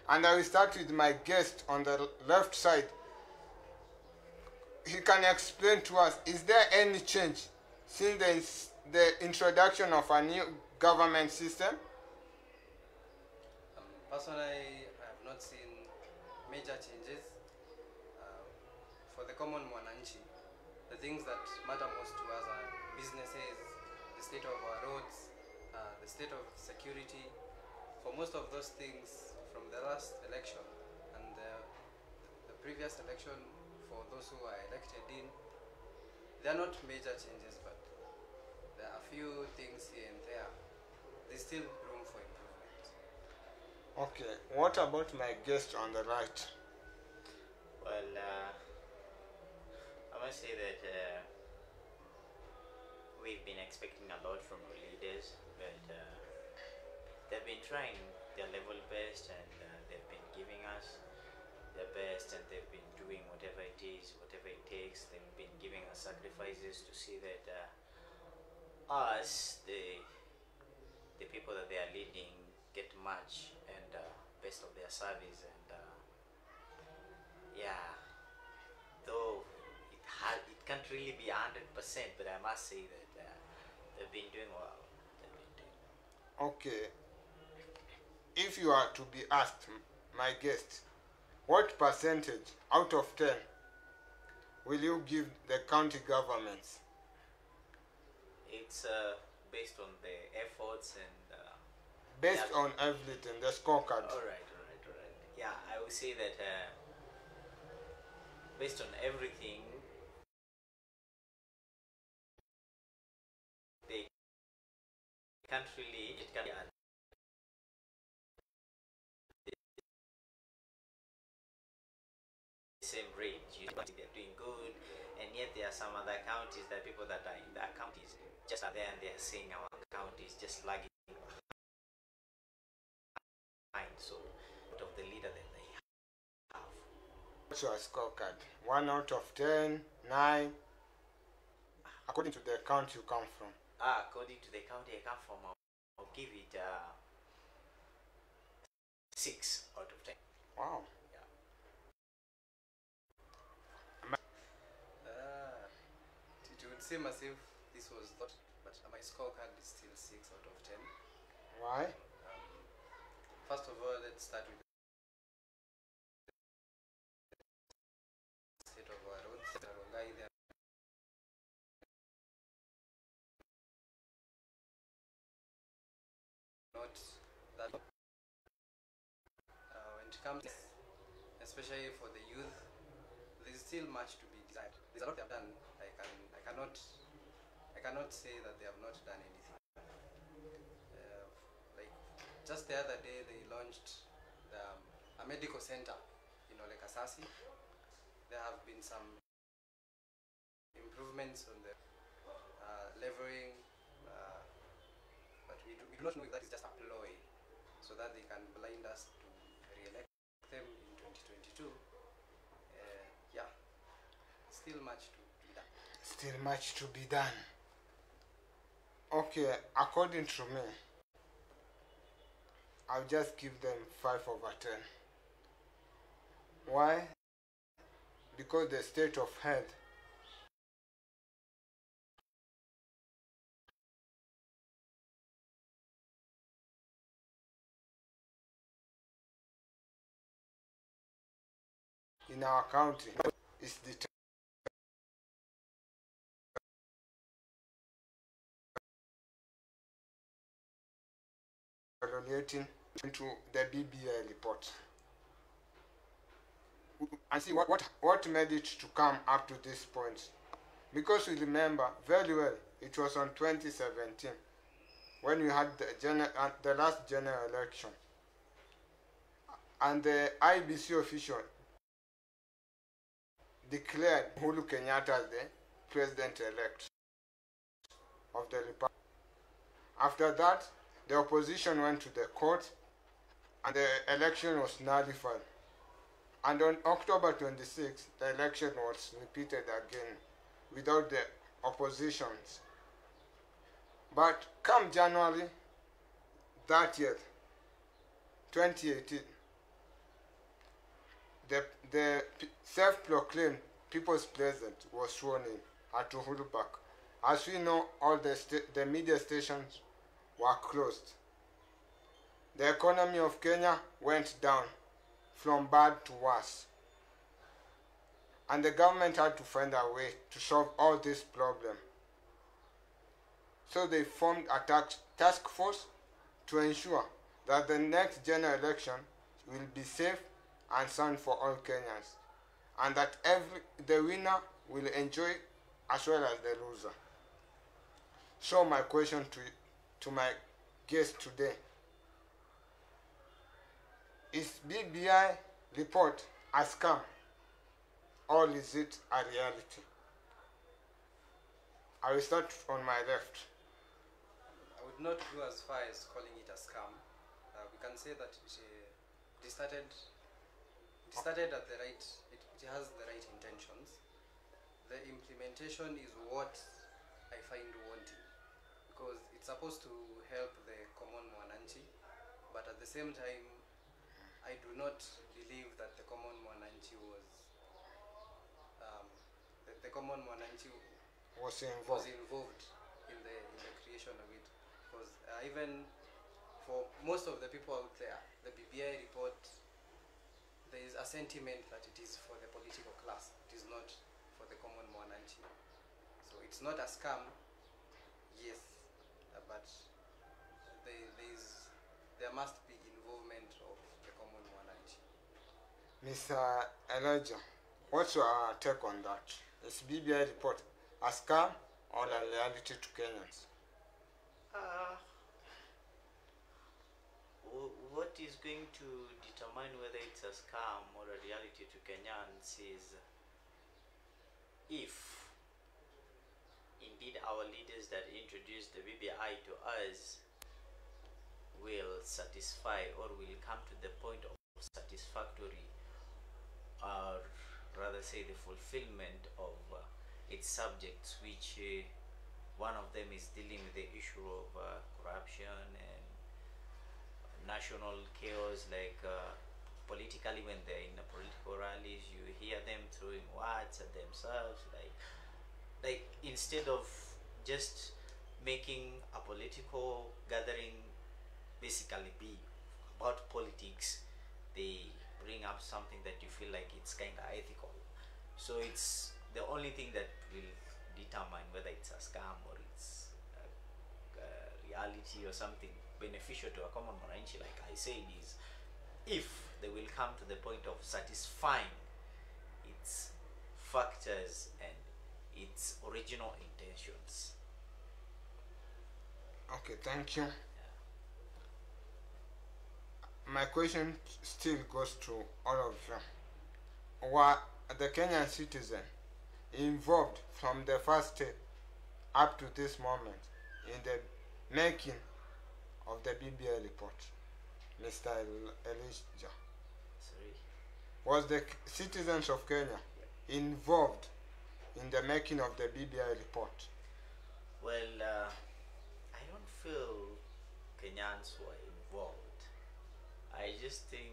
And I will start with my guest on the left side. He can explain to us, is there any change since the introduction of a new government system? Personally, I have not seen major changes. For the common mwananchi, the things that matter most to us are businesses, the state of our roads, the state of security. For most of those things from the last election and the previous election, for those who are elected in, they are not major changes, but there are a few things here and there. There's still room for improvement. Okay, what about my guest on the right? Well, I must say that we've been expecting a lot from our leaders, but they've been trying their level best, and they've been giving us their best, and they've been doing whatever it is, whatever it takes. They've been giving us sacrifices to see that us, the people that they are leading, get much and best of their service. And yeah, though it can't really be 100%, but I must say that they've been doing well. They've been doing well. Okay, if you are to be asked, my guest, what percentage out of 10 will you give the county governments? It's based on the efforts and based on everything, the scorecard. All right. Yeah, I would say that based on everything, they can't really, it can be at the same rate. They're doing good, and yet there are some other counties, that people that are in their counties just are there and they're saying our county is just lagging behind. So, out of the leader that they have. What's your scorecard? 1 out of 10, 9, according to the county you come from. According to the county I come from, I'll give it 6 out of 10. Wow. Yeah. It would seem as if this was thought, but my scorecard is still 6 out of 10. Why? First of all, let's start with the state of our roads. Rongai, they are not that. When it comes, especially for the youth, there's still much to be desired. There's a lot they have done. I cannot say that they have not done anything. Like just the other day, they launched a medical center in Ole Kasasi. There have been some improvements on the leveling, but we do not know if that is just a ploy so that they can blind us to re-elect them in 2022. Yeah, still much to be done. Still much to be done. Okay, according to me, I'll just give them 5 over 10. Why? Because the state of health in our county is deteriorating into the BBI report. And see what made it to come up to this point. Because we remember very well, it was on 2017 when we had the last general election. And the IBC official declared Uhuru Kenyatta as the president-elect of the Republic. After that, the opposition went to the court and the election was nullified. And on October 26th, the election was repeated again without the oppositions. But come January 30th, 2018, the self-proclaimed People's President was sworn in at Uhuru Park. As we know, all the media stations were closed. The economy of Kenya went down from bad to worse. And the government had to find a way to solve all this problem. So they formed a task force to ensure that the next general election will be safe and sound for all Kenyans, and that the winner will enjoy as well as the loser. So my question to my guest today, is BBI report a scam or is it a reality? I will start on my left. I would not go as far as calling it a scam. We can say that it started at the right, it has the right intentions. The implementation is what I find wanting, because it's supposed to help the common mwananchi, but at the same time, I do not believe that the common mwananchi was was involved in the creation of it, because even for most of the people out there, the BBI report, there is a sentiment that it is for the political class. It is not for the common mwananchi. So it's not a scam, yes, but there must be involvement of the common mwananchi. Mr. Elijah, what's your take on that? Is BBI report a scam or a reality to Kenyans? What is going to determine whether it's a scam or a reality to Kenyans is if indeed our leaders that introduced the BBI to us will satisfy or will come to the point of satisfactory, or rather say the fulfillment of its subjects, which one of them is dealing with the issue of corruption and national chaos, like politically when they're in the political rallies, you hear them throwing words at themselves, like instead of just making a political gathering basically be about politics, they bring up something that you feel like it's kind of ethical. So it's the only thing that will determine whether it's a scam or it's a reality or something beneficial to a common mwananchi, like I said, is if they will come to the point of satisfying its factors and its original intentions. Okay, thank you. My question still goes to all of you. Were the Kenyan citizen involved from the first step up to this moment in the making of the BBI report? Mr. Elijah. Sorry. Was the citizens of Kenya involved in the making of the BBI report? Well, I don't feel Kenyans were involved. I just think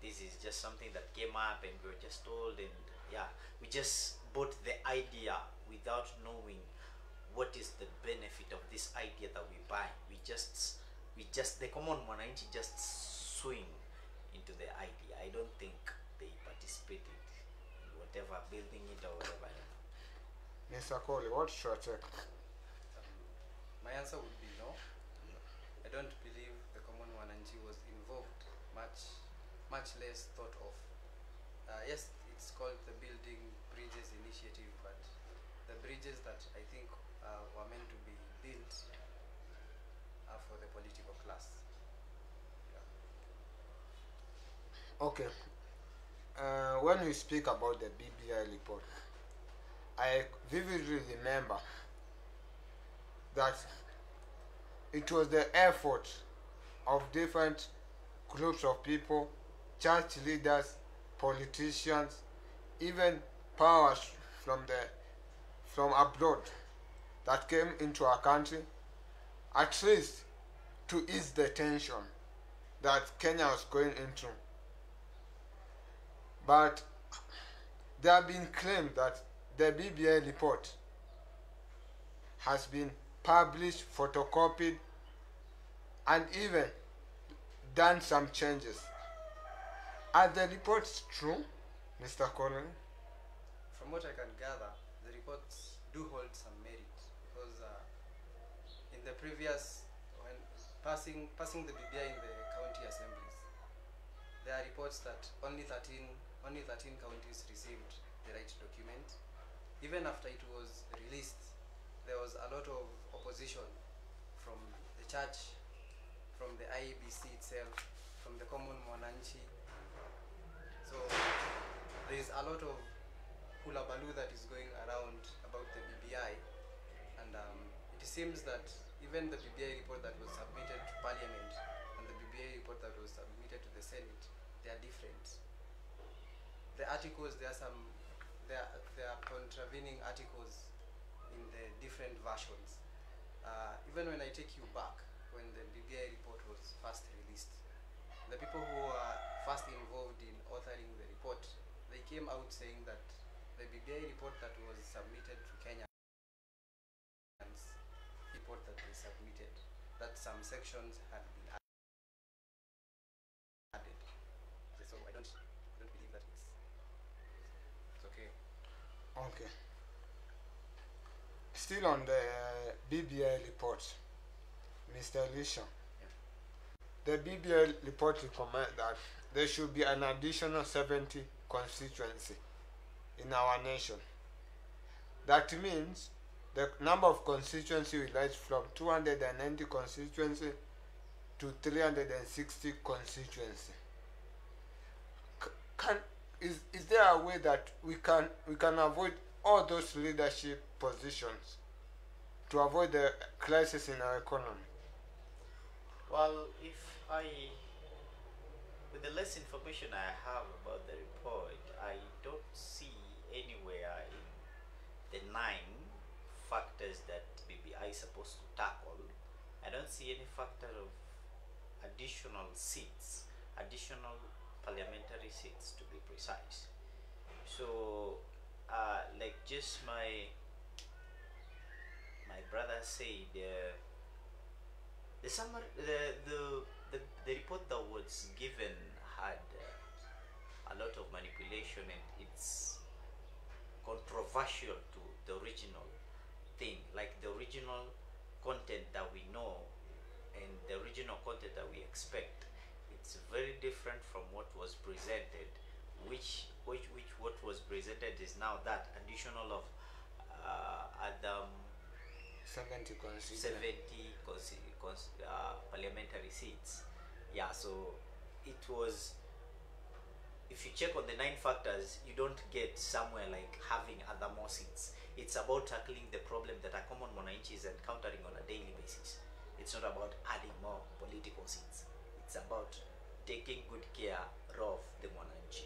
this is just something that came up and we were just told, and yeah, we just bought the idea without knowing what is the benefit of this idea that we buy. We just the common mwananchi just swing into the idea. I don't think they participated in whatever, building it or whatever. Mr. Coley, what's your take? My answer would be no. I don't believe the common mwananchi was involved, much less thought of. Yes, it's called the Building Bridges Initiative, but the bridges that I think were meant to be built are for the political class. Yeah. Okay. When we speak about the BBI report, I vividly remember that it was the effort of different groups of people, church leaders, politicians, even powers from abroad that came into our country, at least to ease the tension that Kenya was going into But there have been claimed that the BBI report has been published, photocopied, and even done some changes. Are the reports true, Mr. Colin? From what I can gather, the reports do hold some merit because in the previous, when passing the BBI in the county assemblies, there are reports that only 13 counties received the right document. Even after it was released, there was a lot of opposition from the church, from the IEBC itself, from the common mwananchi. So there is a lot of hullabaloo that is going around about the BBI, and it seems that even the BBI report that was submitted to Parliament and the BBI report that was submitted to the Senate, they are different. The articles, there are contravening articles in the different versions. Even when I take you back, when the BBI report was first released, the people who were first involved in authoring the report, they came out saying that the BBI report that was submitted to Kenyans, report that they submitted, that some sections had been added. So I don't believe that it's okay. Okay. Still on the BBI report, Mr. Elisha. The BBI report recommends that there should be an additional 70 constituency in our nation. That means the number of constituency will rise from 290 constituency to 360 constituency. Is there a way that we can avoid all those leadership positions to avoid the crisis in our economy? Well, with the less information I have about the report, I don't see anywhere in the 9 factors that BBI is supposed to tackle. I don't see any factor of additional seats, additional parliamentary seats to be precise. So, like just my brother said, the summary, the report that was given had a lot of manipulation, and it's controversial to the original thing, like the original content that we know and the original content that we expect. It's very different from what was presented, which what was presented is now that additional of other 70 parliamentary seats. Yeah, so it was, if you check on the 9 factors, you don't get somewhere like having other more seats. It's about tackling the problem that a common mwananchi is encountering on a daily basis. It's not about adding more political seats. It's about taking good care of the mwananchi.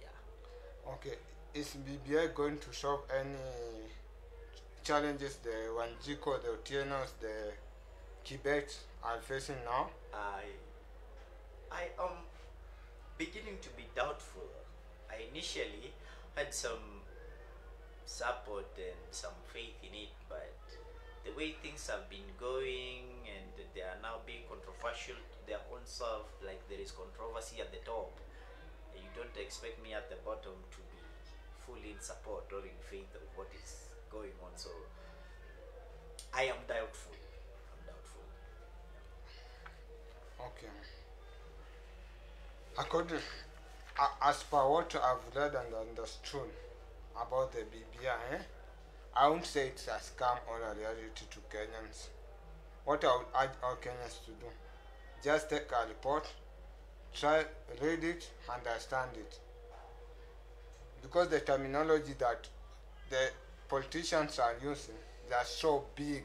Yeah. Okay, is BBI going to solve any challenges the Wanjiku, the Otieno's, the Quebec are facing now? I am beginning to be doubtful. I initially had some support and some faith in it, but the way things have been going, and they are now being controversial to their own self, like there is controversy at the top, you don't expect me at the bottom to be fully in support or in faith of what is going on. So I am doubtful. Okay. According, as per what I've read and understood about the BBI, I won't say it's a scam or a reality to Kenyans. What I would urge all Kenyans to do, just take a report, try, read it, understand it. Because the terminology that the politicians are using, they are so big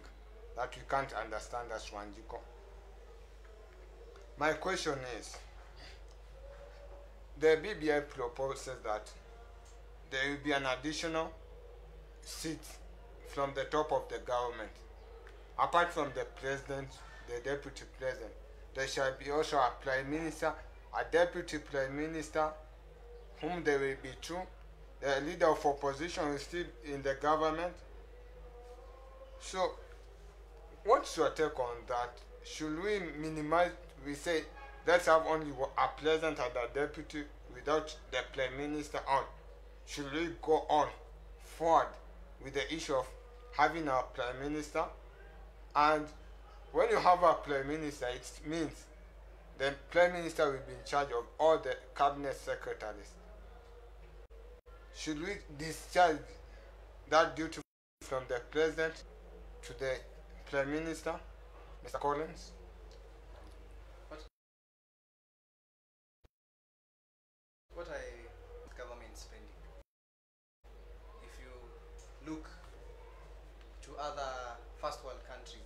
that we can't understand as Wanjiku. My question is, the BBI proposes that there will be an additional seat from the top of the government. Apart from the president, the deputy president, there shall be also a prime minister, a deputy prime minister, whom they will be true. The leader of opposition is still in the government. So, what's your take on that? Should we minimize, we say, let's have only a president and a deputy without the prime minister on? Should we go on forward with the issue of having a prime minister? And when you have a prime minister, it means the prime minister will be in charge of all the cabinet secretaries. Should we discharge that duty from the president to the prime minister, Mr. Collins? What I government spending. If you look to other first world countries,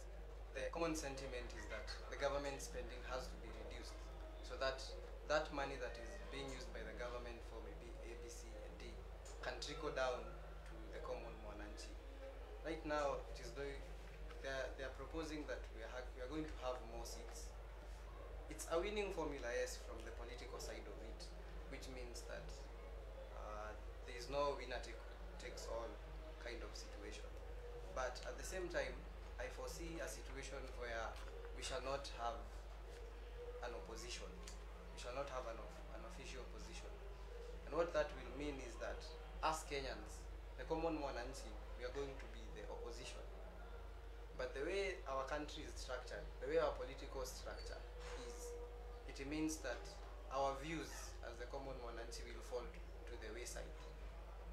the common sentiment is that the government spending has to be reduced so that that money that is being used by the government for maybe A, B, C, and D can trickle down to the common mwananchi. Right now, it is they are proposing that we are going to have more seats. It's a winning formula, yes, from the political side of it, which means that there is no winner takes all kind of situation. But at the same time, I foresee a situation where we shall not have an opposition. We shall not have an official opposition. And what that will mean is that as Kenyans, the common mwananchi, we are going to be the opposition. But the way our country is structured, the way our political structure is, it means that our views as the common mwananchi will fall to the wayside.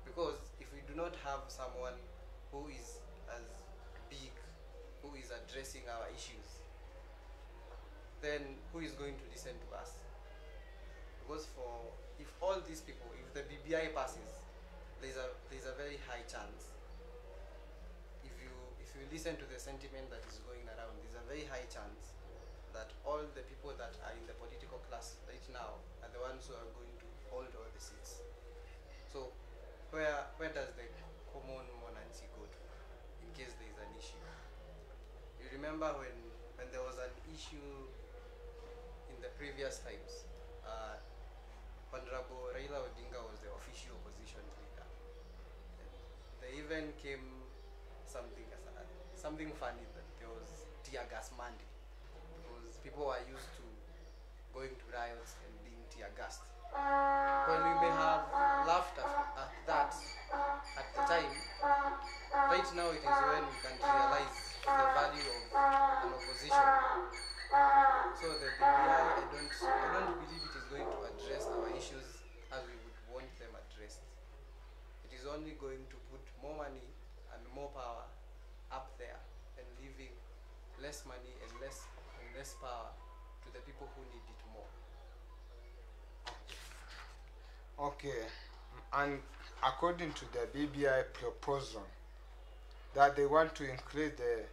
Because if we do not have someone who is as big, who is addressing our issues, then who is going to listen to us? Because if all these people, if the BBI passes, there's a very high chance. If you listen to the sentiment that is going around, there's a very high chance that all the people that are in the political class right now are the ones who are going to hold all the seats. So where does the common mwananchi go to in case there is an issue? You remember when there was an issue in the previous times, Honorable Raila Odinga was the official opposition leader. There even came something funny that there was tear gas Monday, because people were used to going to riots and being tear gassed. Well, we may have laughed at that at the time. Right now it is when we can realize the value of an opposition. So the BBI, I don't believe it is going to address our issues as we would want them addressed. It is only going to put more money and more power up there and leaving less money and less power to the people who need it more. Okay, and according to the BBI proposal, that they want to increase the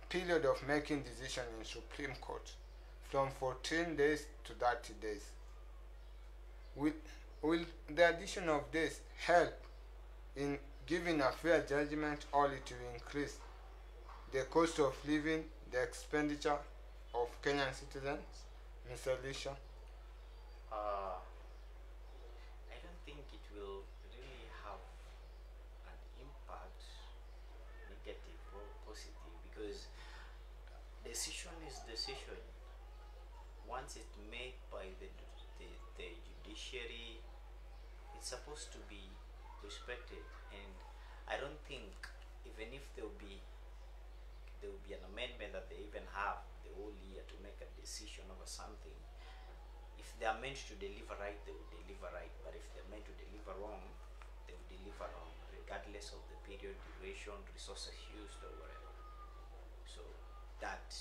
period of making decision in Supreme Court from 14 days to 30 days. Will the addition of this help in giving a fair judgment, or it will increase the cost of living, the expenditure of Kenyan citizens? Mr. Elisha? I don't think it will really have an impact, negative or positive, because decision is decision. Once it's made by the judiciary, it's supposed to be respected. And I don't think, even if there will be an amendment that they even have the whole year to make a decision over something, if they are meant to deliver right, they will deliver right. But if they're meant to deliver wrong, they will deliver wrong, regardless of the period, duration, resources used, or whatever. So that,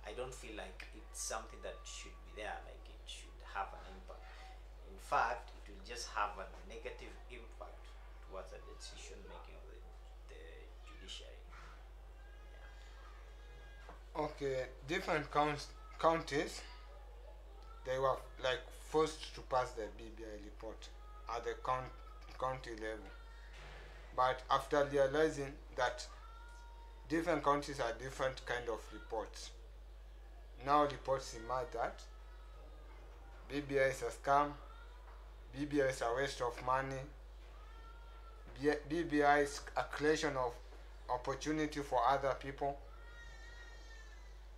I don't feel like it's something that should be there, like it should have an impact. In fact, it will just have a negative impact towards the decision making of the judiciary. Okay, different counties, they were like forced to pass the BBI report at the county level. But after realizing that different counties are different kind of reports, now reports emerge that BBI is a scam, BBI is a waste of money. BBI is a creation of opportunity for other people.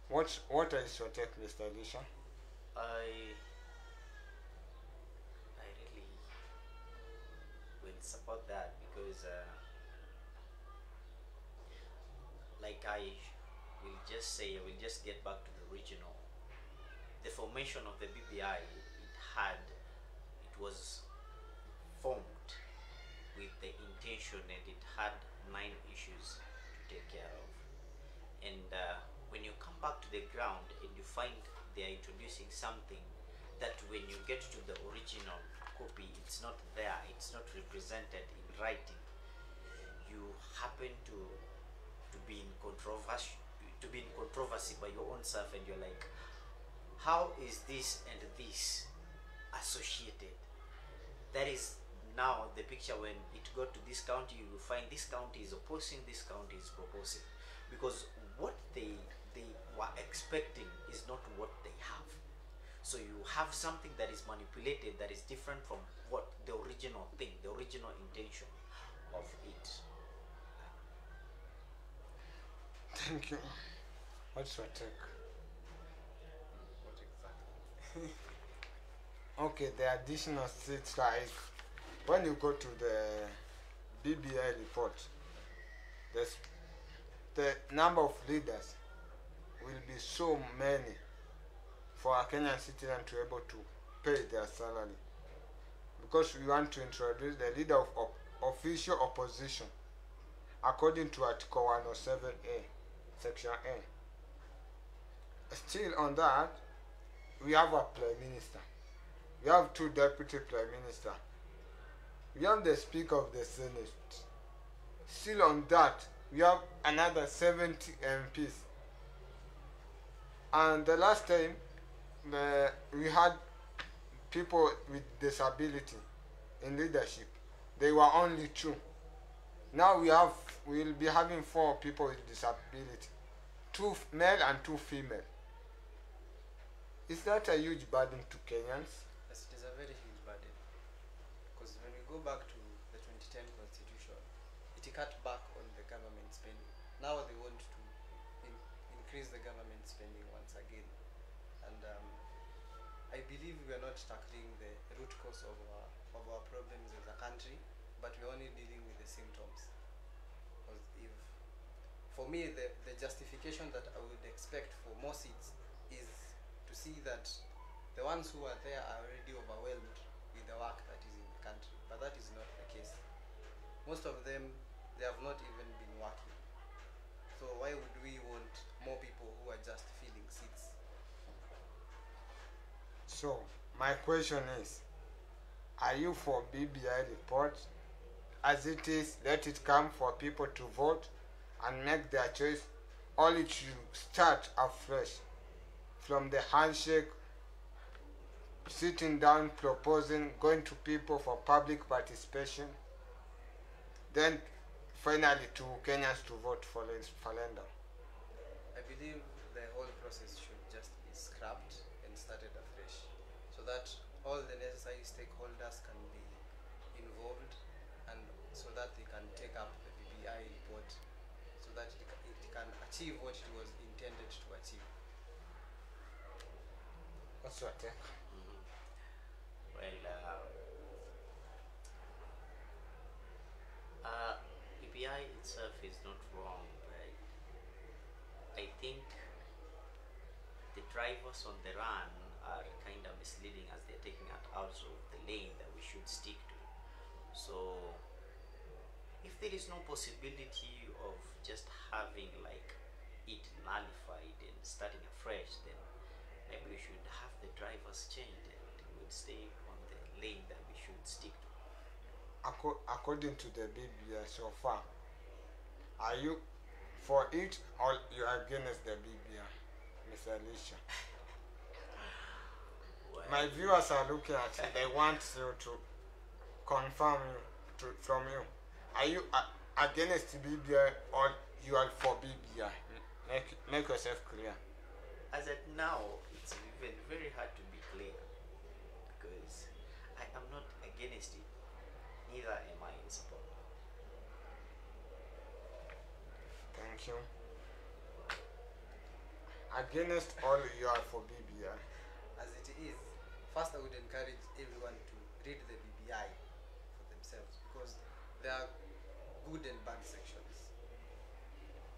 What is your take, Mr. Elisha? I really will support that because like I will just get back to the original. The formation of the BBI, it was formed with the intention, and it had 9 issues to take care of. And when you come back to the ground and you find they are introducing something that when you get to the original copy, it's not there, it's not represented in writing, you happen to be in controversy by your own self, and you're like, how is this and this associated? That is now the picture. When it got to this county, you will find this county is opposing, this county is proposing, because what they were expecting is not what they have. So you have something that is manipulated, that is different from what the original thing, the original intention of it. Thank you. What's your take? What exactly? Okay, the additional seats, like when you go to the BBI report, the number of leaders will be so many for a Kenyan citizen to be able to pay their salary, because we want to introduce the leader of official opposition according to Article 107A, Section A. Still on that, we have a Prime Minister. We have 2 Deputy Prime Minister. We have the Speaker of the Senate. Still on that, we have another 70 MPs. And the last time, we had people with disability in leadership. They were only 2. Now we'll be having 4 people with disability, 2 male and 2 female. Is that a huge burden to Kenyans? Yes, it is a very huge burden. Because when we go back to the 2010 constitution, it cut back on the government spending. Now they want to increase the government spending once again. And I believe we are not tackling the root cause of our problems as a country, but we're only dealing with the symptoms. Because for me, the justification that I would expect for more seats is to see that the ones who are there are already overwhelmed with the work that is in the country, but that is not the case. Most of them, they have not even been working. So why would we want more people who are just filling seats? So my question is, are you for BBI report? As it is, let it come for people to vote and make their choice, or it should start afresh from the handshake, sitting down, proposing, going to people for public participation, then finally to Kenyans to vote for referendum? I believe the whole process should just be scrapped and started afresh, so that all the necessary stakeholders can be involved, and so that they can take up the BBI report, so that it can achieve what it was intended to achieve. What's your take? Well, BBI itself is not wrong, but I think the drivers on the run are kind of misleading, as they're taking us out of the lane that we should stick to. So if there is no possibility of just having like it nullified and starting afresh, then maybe we should have the drivers changed and we would stay on the lane that we should stick to. According to the BBI so far, are you for it or you are against the BBI, Mr. Elisha? Well, My viewers are looking at you. They want you to confirm from you. Are you against BBI or you are for BBI? Make yourself clear. as at now, it's even very hard to be clear, because I am not against it, neither am I in support. Thank you. Against all, you are for BBI. As it is, first I would encourage everyone to read the BBI for themselves, because there are good and bad sections.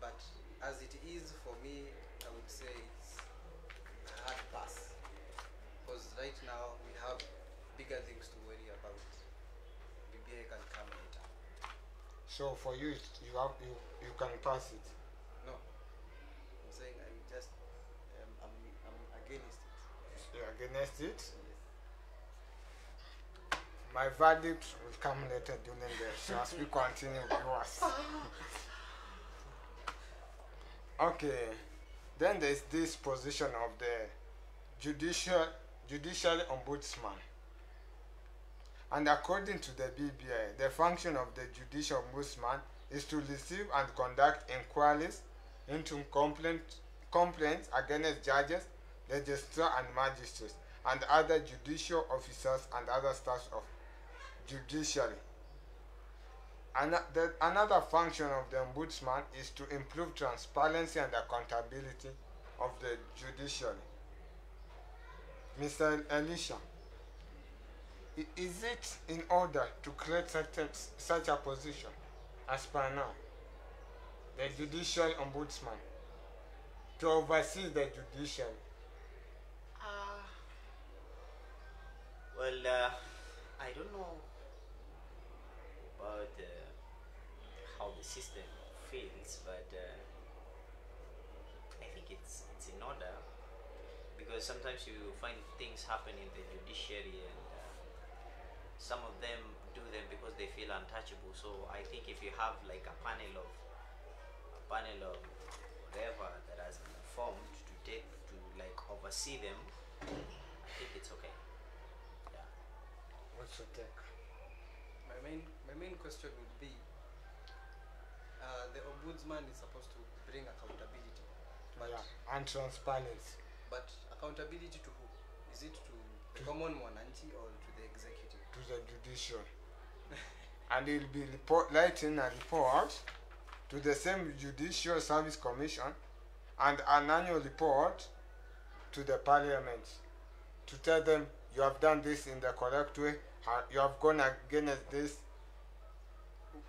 But as it is, for me, I would say it's a hard pass, because right now we have bigger things to worry about. BBI can come later. So for you, you can pass it. No, I'm saying I'm against it. You're against it. Yes. My verdict will come later during the show as we continue with yours. Okay, then there's this position of the judicial ombudsman. And according to the BBI, the function of the judicial ombudsman is to receive and conduct inquiries into complaints against judges, legislators and magistrates, and other judicial officers and other staffs of judiciary. Another function of the ombudsman is to improve transparency and accountability of the judiciary. Mr. Elisha, is it in order to create such a position as per now, the judicial ombudsman, to oversee the judiciary? Well, I don't know about how the system feels, but I think it's in order, because sometimes you find things happen in the judiciary and some of them do them because they feel untouchable. So I think if you have like a panel of whatever that has been formed to like oversee them, I think it's okay. Yeah. What's your take? My main question would be, the ombudsman is supposed to bring accountability, but Yeah, and transparency. but accountability to who? Is it to the common mwananchi or to the executive? To the judicial. And he'll be writing a report to the same Judicial Service Commission and an annual report to the parliament to tell them you have done this in the correct way, you have gone against this.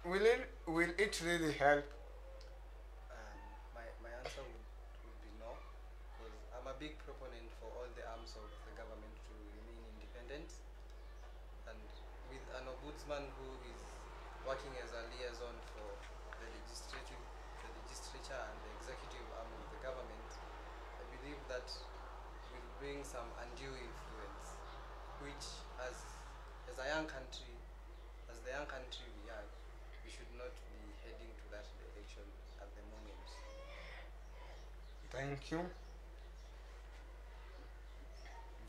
Will it really help? My answer would be no, because I'm a big proponent for all the arms of the government to remain independent, and with an ombudsman who is working as a liaison for the legislature and the executive arm of the government, I believe that will bring some undue influence, which as the young country we are, we should not be heading to that direction at the moment. Thank you.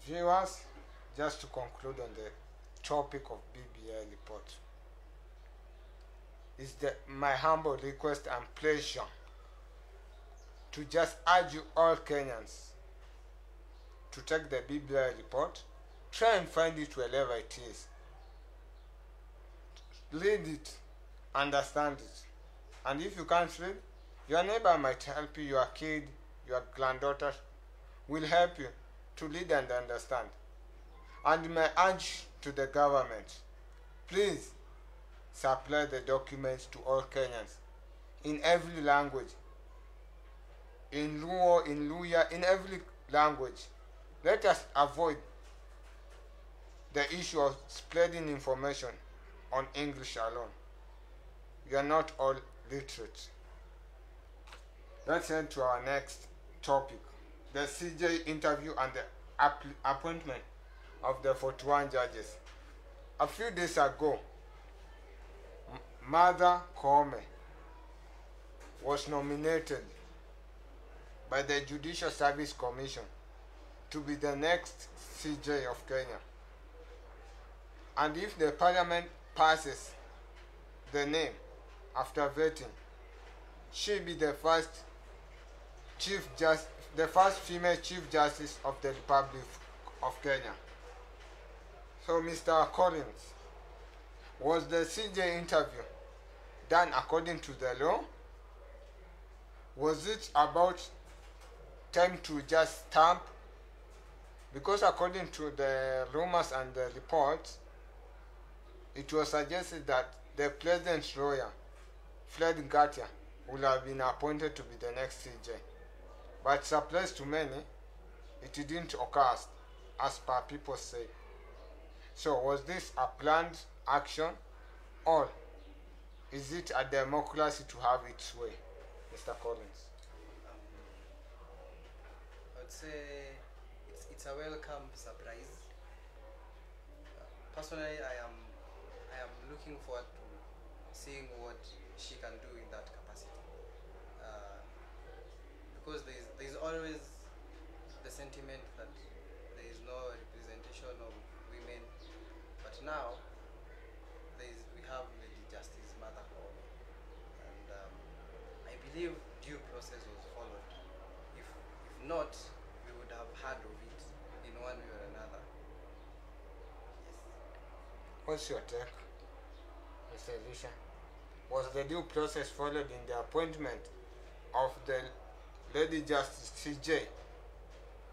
Viewers, just to conclude on the topic of BBI report, is my humble request and pleasure to just urge you all Kenyans to take the BBI report, try and find it wherever it is. Read it, understand it. And if you can't read, your neighbor might help you, your kid, your granddaughter will help you to read and understand. And my urge to the government, please supply the documents to all Kenyans in every language, in Luo, in Luya, in every language. Let us avoid the issue of spreading information on English alone. We are not all literate. Let's head to our next topic, the CJ interview and the appointment of the 41 judges. A few days ago, Martha Koome was nominated by the Judicial Service Commission to be the next CJ of Kenya. And if the parliament passes the name after vetting, she'll be the first female Chief Justice of the Republic of Kenya. So, Mr. Collins, Was the CJ interview done according to the law? Was it about time to just stamp? Because according to the rumors and the reports, it was suggested that the president's lawyer, Fred Ngatia, would have been appointed to be the next CJ. But surprise to many, it didn't occur as per people say. So was this a planned action, or is it a democracy to have its way, Mr. Collins? I would say it's a welcome surprise. Personally, I am looking forward to seeing what she can do in that capacity. Because there is always the sentiment that there is no representation of women, but now we have Lady Justice Martha Koome, and I believe due process was followed. If not, we would have heard of it in one way or another. Yes. What's your take, Mr. Elisha? Was the due process followed in the appointment of the Lady Justice CJ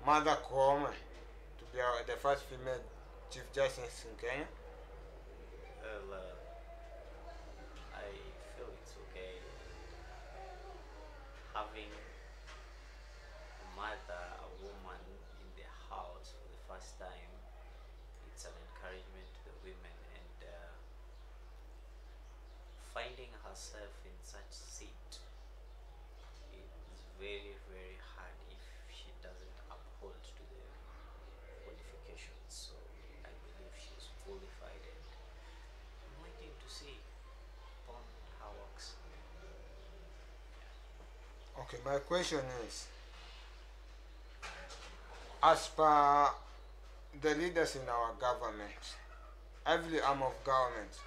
Martha Koome to be the first female Chief Justice in Kenya? Well, I feel it's okay having a mother, a woman in the house for the first time. It's an encouragement to the women, and finding herself in such seat, it's very, very hard if she doesn't uphold to the qualifications. So I believe she's qualified, and I'm waiting to see upon her works. Okay, my question is, as per the leaders in our government, every arm of government,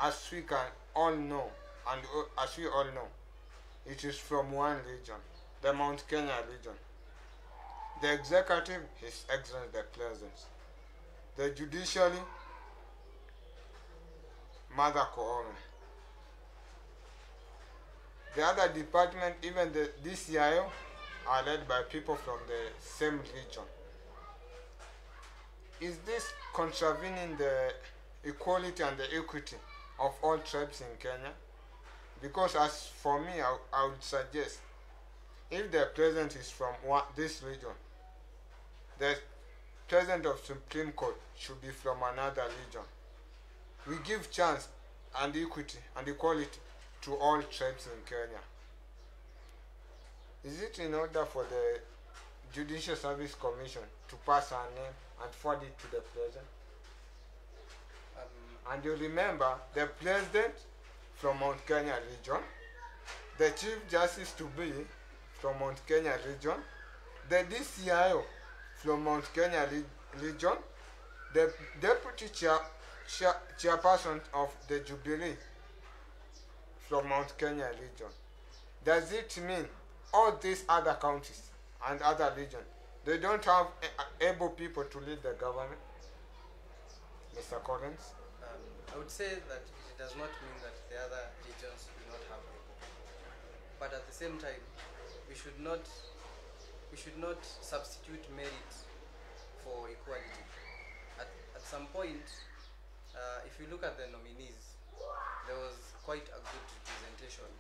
as we can all know, and as we all know, it is from one region, the Mount Kenya region. The executive, His Excellency the President. The judiciary, Martha Koome. The other department, even the DCIO, are led by people from the same region. Is this contravening the equality and the equity of all tribes in Kenya? Because as for me, I would suggest, if the president is from this region, the president of Supreme Court should be from another region. We give chance and equity and equality to all tribes in Kenya. Is it in order for the Judicial Service Commission to pass our name and forward it to the president? And you remember, the president from Mount Kenya region, the Chief Justice to be from Mount Kenya region, the DCIO from Mount Kenya region, the deputy chairperson of the Jubilee from Mount Kenya region. Does it mean all these other counties and other regions, they don't have able people to lead the government? Mr. Collins? I would say that it does not mean that the other regions do not have able. But at the same time, we should not substitute merit for equality. At some point, if you look at the nominees, there was quite a good representation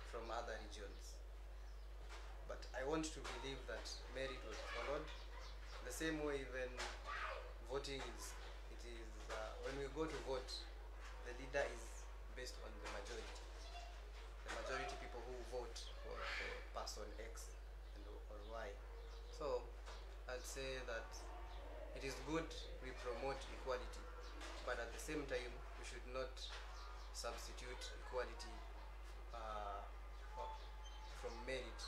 from other regions. But I want to believe that merit was followed. The same way even voting is, when we go to vote, the leader is based on the majority. The majority people who vote for person X or Y. So I'd say that it is good we promote equality, but at the same time we should not substitute equality from merit.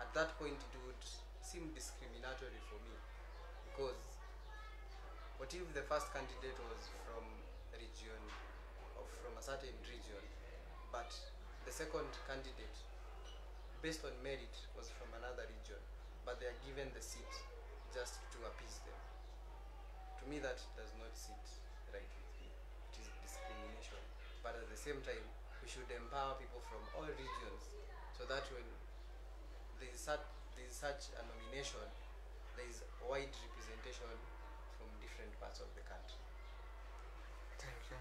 At that point it would seem discriminatory for me, because what if the first candidate was from a region or from a certain region, but the second candidate, based on merit, was from another region, but they are given the seat just to appease them? To me, that does not sit right with me. It is discriminatory. but at the same time, we should empower people from all regions, so that when there is such a nomination, there is wide representation from different parts of the country. Thank you.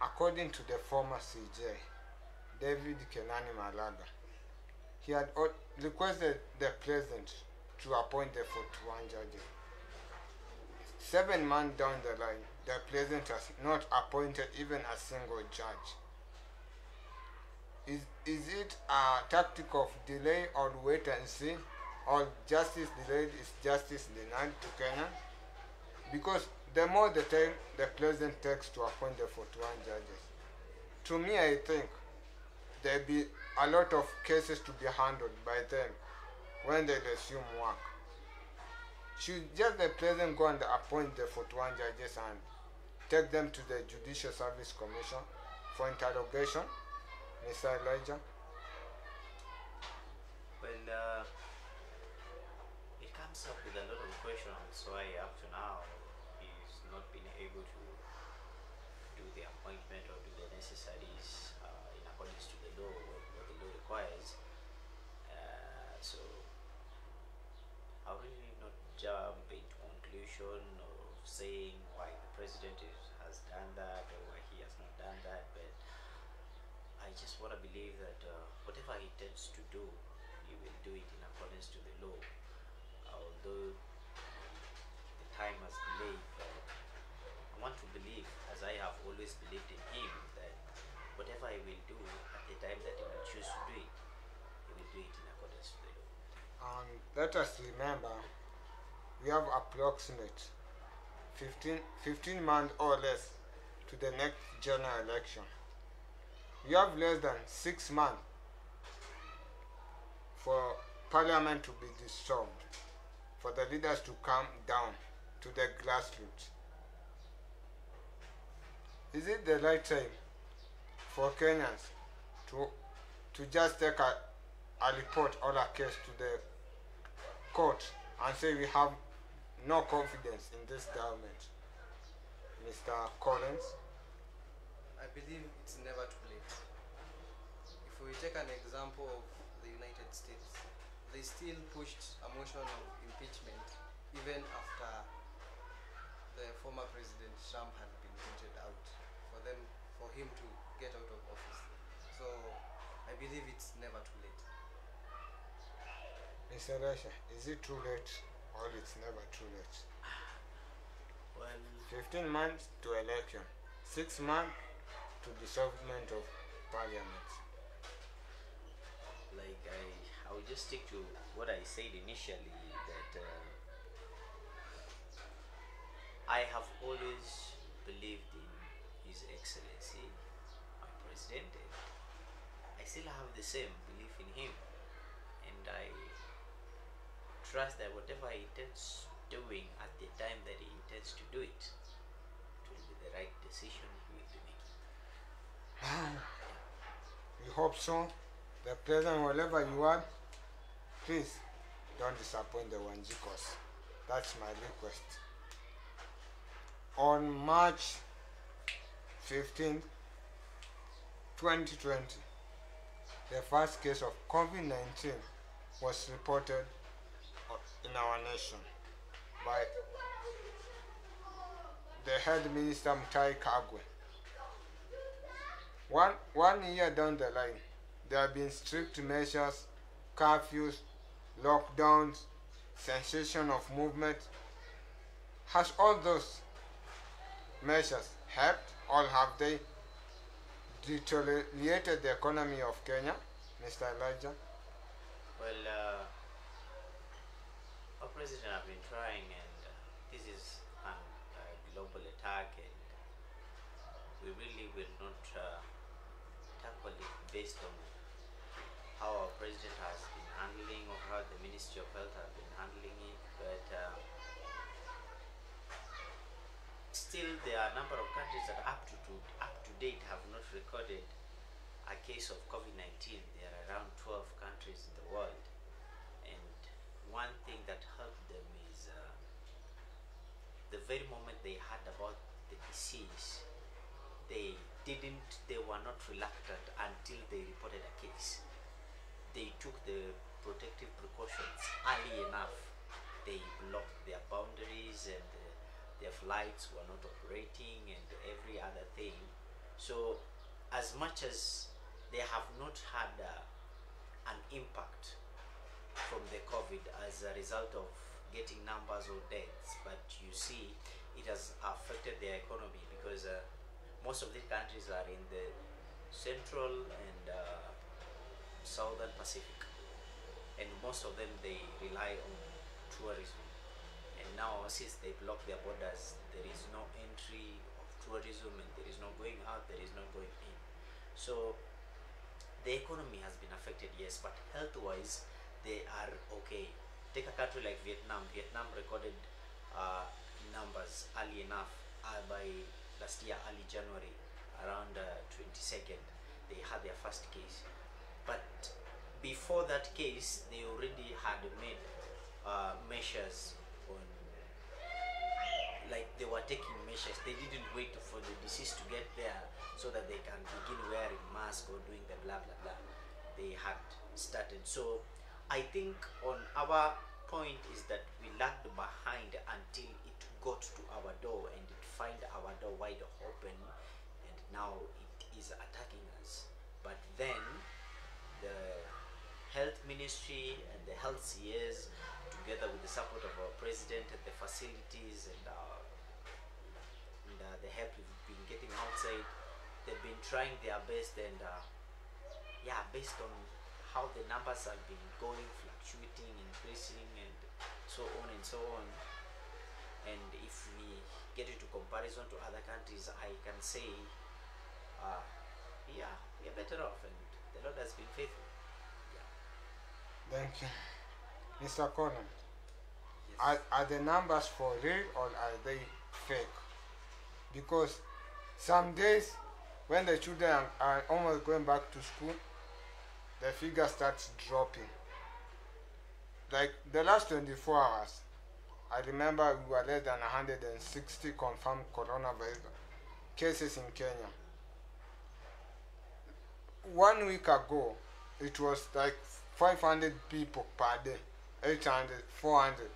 According to the former CJ, David Kenani Malaga, he had requested the president to appoint the 41 judges. 7 months down the line, the president has not appointed even a single judge. Is it a tactic of delay or wait and see, or justice delayed is justice denied to Kenya? Because the more the time the president takes to appoint the 41 judges, to me I think there'll be a lot of cases to be handled by them when they resume work. Should just the president go and appoint the 41 judges and take them to the Judicial Service Commission for interrogation, Mr. Elijah? Well, it comes up with a lot of questions why up to now he's not been able to do the appointment or do the necessaries in accordance to the law, what the law requires. So I really not jump into conclusion of saying why the president has done that or why he has not done that, but I just want to believe that whatever he intends to do, he will do it in accordance to the law. Although the time has delayed, but I want to believe, as I have always believed in him, that whatever he will do at the time that he will choose to do it, he will do it in accordance to the law. And let us remember, we have approximate 15 months or less to the next general election. We have less than 6 months for parliament to be dissolved, for the leaders to come down to the grassroots. Is it the right time for Kenyans to just take a report or a case to the court and say we have no confidence in this government? Mr. Collins? I believe it's never too late. If we take an example of the United States, they still pushed a motion of impeachment even after the former President Trump had been voted out, for him to get out of office. So I believe it's never too late. Mr. Rasha, is it too late or it's never too late? Well, 15 months to election, 6 months to dissolvement of parliament. like I will just stick to what I said initially, that I have always believed in His Excellency, my President, and I still have the same belief in him, and I trust that whatever he intends doing at the time that he intends to do it, it will be the right decision he will be making. We hope so. The president, wherever you are, please don't disappoint the Wanjikos. That's my request. On March 15th, 2020, the first case of COVID-19 was reported in our nation by the head minister Mutahi Kagwe. One year down the line, there have been strict measures, curfews, lockdowns, cessation of movement. Has all those measures helped, or have they deteriorated the economy of Kenya, Mr. Elijah? Well, our president have been trying, and this is a global attack, and we really will not tackle it based on how our president has been handling or how the Ministry of Health has been handling it, but still there are a number of countries that up to date have not recorded a case of COVID-19. There are around 12 countries in the world, and one thing that helped them is the very moment they heard about the disease, they were not reluctant until they reported a case. They took the protective precautions early enough. They blocked their boundaries, and their flights were not operating and every other thing. So as much as they have not had an impact from the COVID as a result of getting numbers of deaths, but you see it has affected their economy because most of these countries are in the central and southern Pacific, and most of them they rely on tourism. And now since they block their borders, there is no entry of tourism, and there is no going out, there is no going in. So the economy has been affected, yes, but health wise they are okay. Take a country like Vietnam. Vietnam recorded numbers early enough, by last year early January, around 22nd they had their first case. But before that case they already had made measures on, like they were taking measures. They didn't wait for the disease to get there so that they can begin wearing mask or doing the blah blah blah. They had started. So I think on our point is that we lagged behind until it got to our door, and it find our door wide open, and now it is attacking us. But then the health ministry and the health CAs, together with the support of our president and the facilities and the help we've been getting outside, they've been trying their best, and yeah, based on how the numbers have been going, fluctuating, increasing, and so on and so on. And if we get into comparison to other countries, I can say, yeah, we are better off, and the Lord has been faithful. Yeah. Thank you. Mr. Conan, Yes. are the numbers for real or are they fake? Because some days when the children are almost going back to school, the figure starts dropping. Like the last 24 hours, I remember we were less than 160 confirmed coronavirus cases in Kenya. 1 week ago, it was like 500 people per day, 800, 400.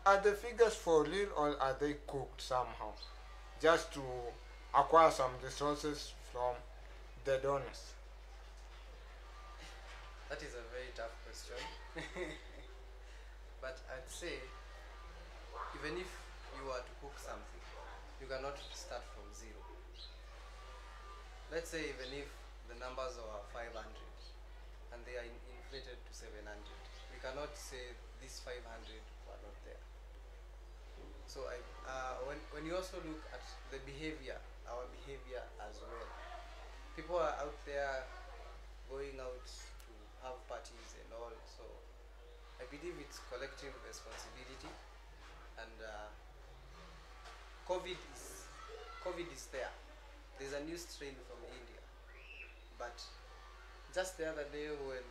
Are the figures for real or are they cooked somehow? Just to acquire some resources from the donors. That is a very tough question. But I'd say, even if you were to cook something, you cannot start from zero. Let's say even if the numbers are 500 and they are inflated to 700, we cannot say these 500 were not there. So when you also look at the behavior, our behavior as well, people are out there going out to have parties and all. So I believe it's collective responsibility, and COVID is there. There's a new strain from India, but just the other day when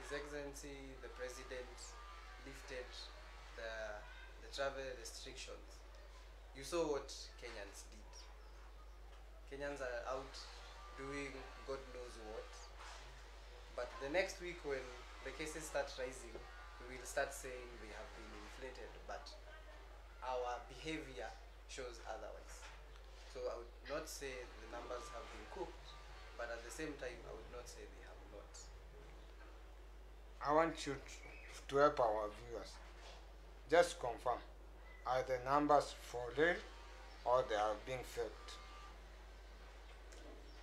His Excellency the President lifted the travel restrictions, you saw what Kenyans did. Kenyans are out doing God knows what. But the next week when the cases start rising, we will start saying they have been inflated, but our behavior shows otherwise. So I would not say the numbers have been cooked, but at the same time I would not say they have not. I want you to help our viewers. Just confirm, are the numbers for real or they are being faked?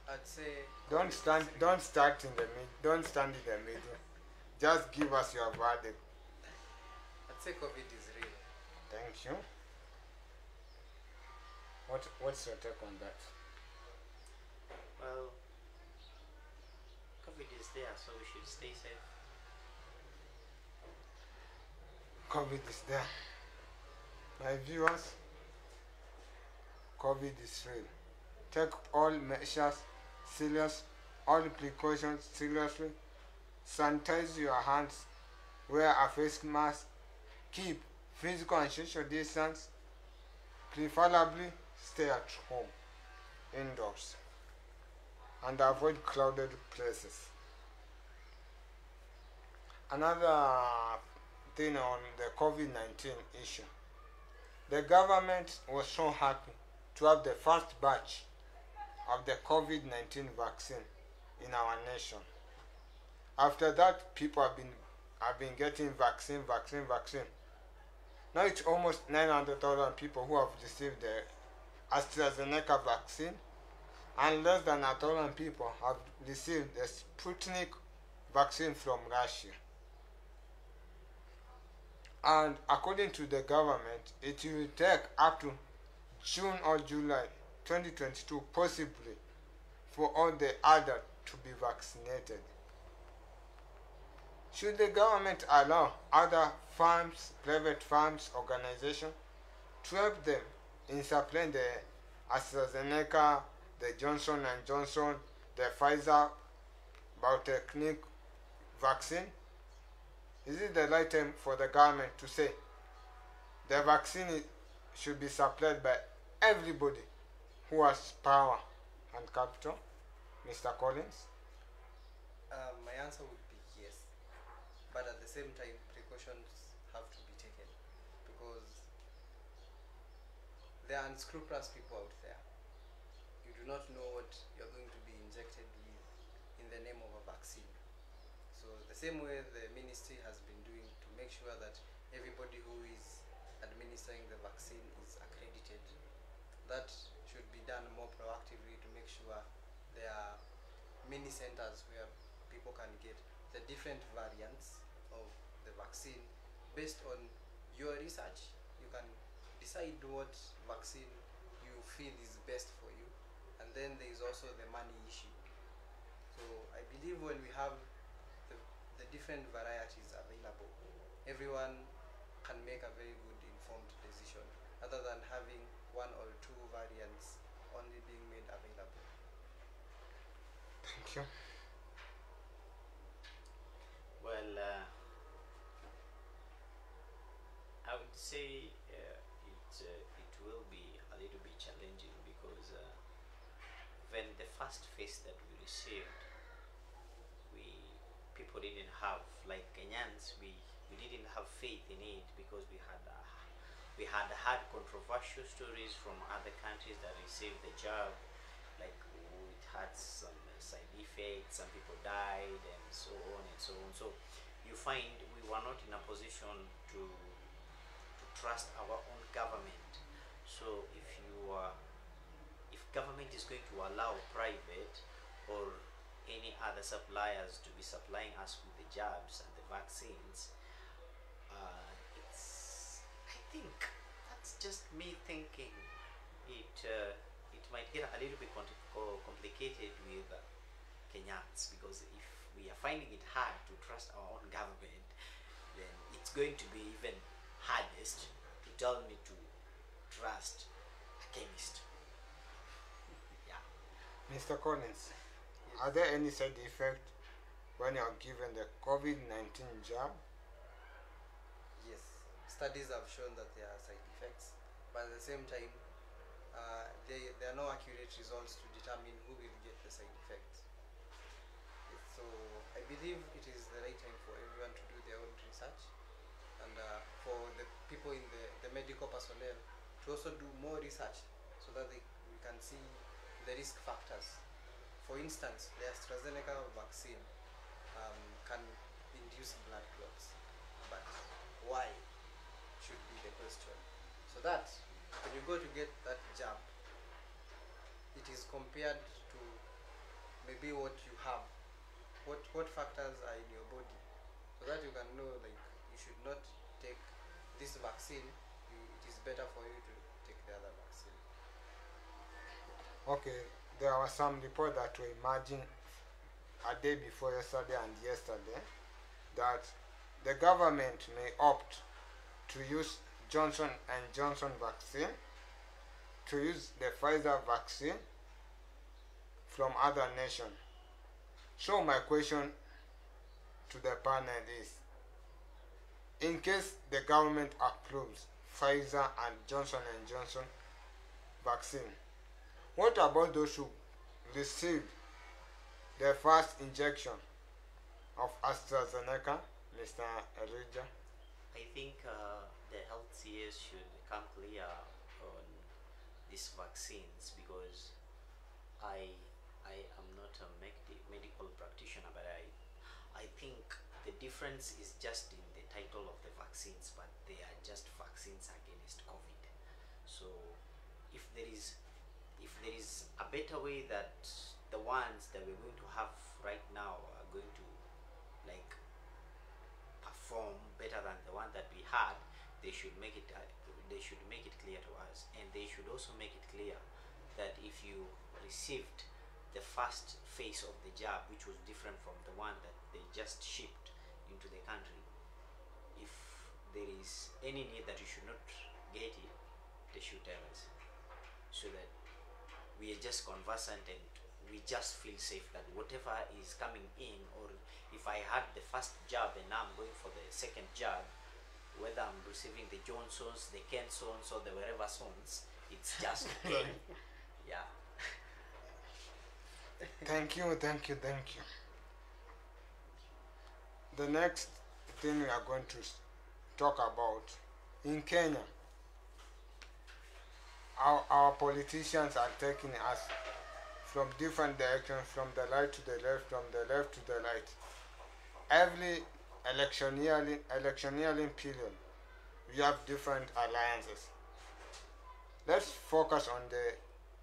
I'd say Don't stand in the middle. Just give us your verdict. I'd say COVID is real. Thank you. What's your take on that? Well, COVID is there, so we should stay safe. COVID is there. My viewers, COVID is real. Take all measures serious, all precautions seriously. Sanitize your hands, wear a face mask, keep physical and social distance, preferably stay at home, indoors, and avoid crowded places. Another thing on the COVID-19 issue. The government was so happy to have the first batch of the COVID-19 vaccine in our nation. After that, people have been getting vaccine. Now it's almost 900,000 people who have received the AstraZeneca vaccine, and less than 1,000 people have received the Sputnik vaccine from Russia. And according to the government, it will take up to June or July 2022 possibly for all the adults to be vaccinated. Should the government allow other firms, private firms, organizations to help them in supplying the AstraZeneca, the Johnson & Johnson, the Pfizer Biotechnic vaccine? Is it the right time for the government to say the vaccine should be supplied by everybody who has power and capital? Mr. Collins? My answer would be yes, but at the same time, precautions have to be taken because there are unscrupulous people out there. You do not know what you're going to be injected with in the name of a vaccine. So the same way the ministry has been doing to make sure that everybody who is administering the vaccine is accredited, that should be done more proactively to make sure there are many centers where people can get the different variants of the vaccine based on your research. You can decide what vaccine you feel is best for you, and then there is also the money issue. So I believe when we have the different varieties available, everyone can make a very good informed decision rather than having one or two variants only being made available. Thank you. Well, I would say it will be a little bit challenging because when the first phase that we received, people didn't have, like Kenyans, we didn't have faith in it because we had had controversial stories from other countries that received the jab, like it had some side effects, some people died, and so on and so on. So you find we were not in a position to trust our own government. So if government is going to allow private or any other suppliers to be supplying us with the jabs and the vaccines, I think that's just me thinking it might get a little bit complicated with Kenyans, because if we are finding it hard to trust our own government, then it's going to be even hardest to tell me to trust a chemist. Yeah. Mr. Collins, are there any side effects when you are given the COVID-19 jab? Yes, studies have shown that there are side effects, but at the same time, there are no accurate results to determine who will get the side effects. So I believe it is the right time for everyone to do their own research, and for the people in the medical personnel to also do more research so that we can see the risk factors. For instance, the AstraZeneca vaccine can induce blood clots, but why should be the question. So that when you go to get that jab, it is compared to maybe what you have, what factors are in your body, so that you can know, like, you should not take this vaccine, it is better for you to take the other vaccine. Okay, there were some reports that were emerging a day before yesterday and yesterday that the government may opt to use Johnson & Johnson vaccine, to use the Pfizer vaccine from other nations. So my question to the panel is, in case the government approves Pfizer and Johnson & Johnson vaccine. What about those who received their first injection of AstraZeneca, Mr. Elijah? I think the health CS should come clear on these vaccines because I I am not a medical practitioner, but I think the difference is just in the title of the vaccines, but they are just vaccines against COVID. So if there is a better way that the ones that we're going to have right now are going to like perform better than the one that we had, they should make it clear to us, and they should also make it clear that if you received the first phase of the jab, which was different from the one that they just shipped into the country, if there is any need that you should not get it, they should tell us, so that we are just conversant and we just feel safe that whatever is coming in, or if I had the first jab and now I'm going for the second jab, whether I'm receiving the Johnsons, the Kensons, or the wherever sons, it's just okay. Yeah. Thank you. The next thing we are going to talk about, in Kenya, our politicians are taking us from different directions, from the right to the left, from the left to the right. Every electioneering period, we have different alliances. Let's focus on the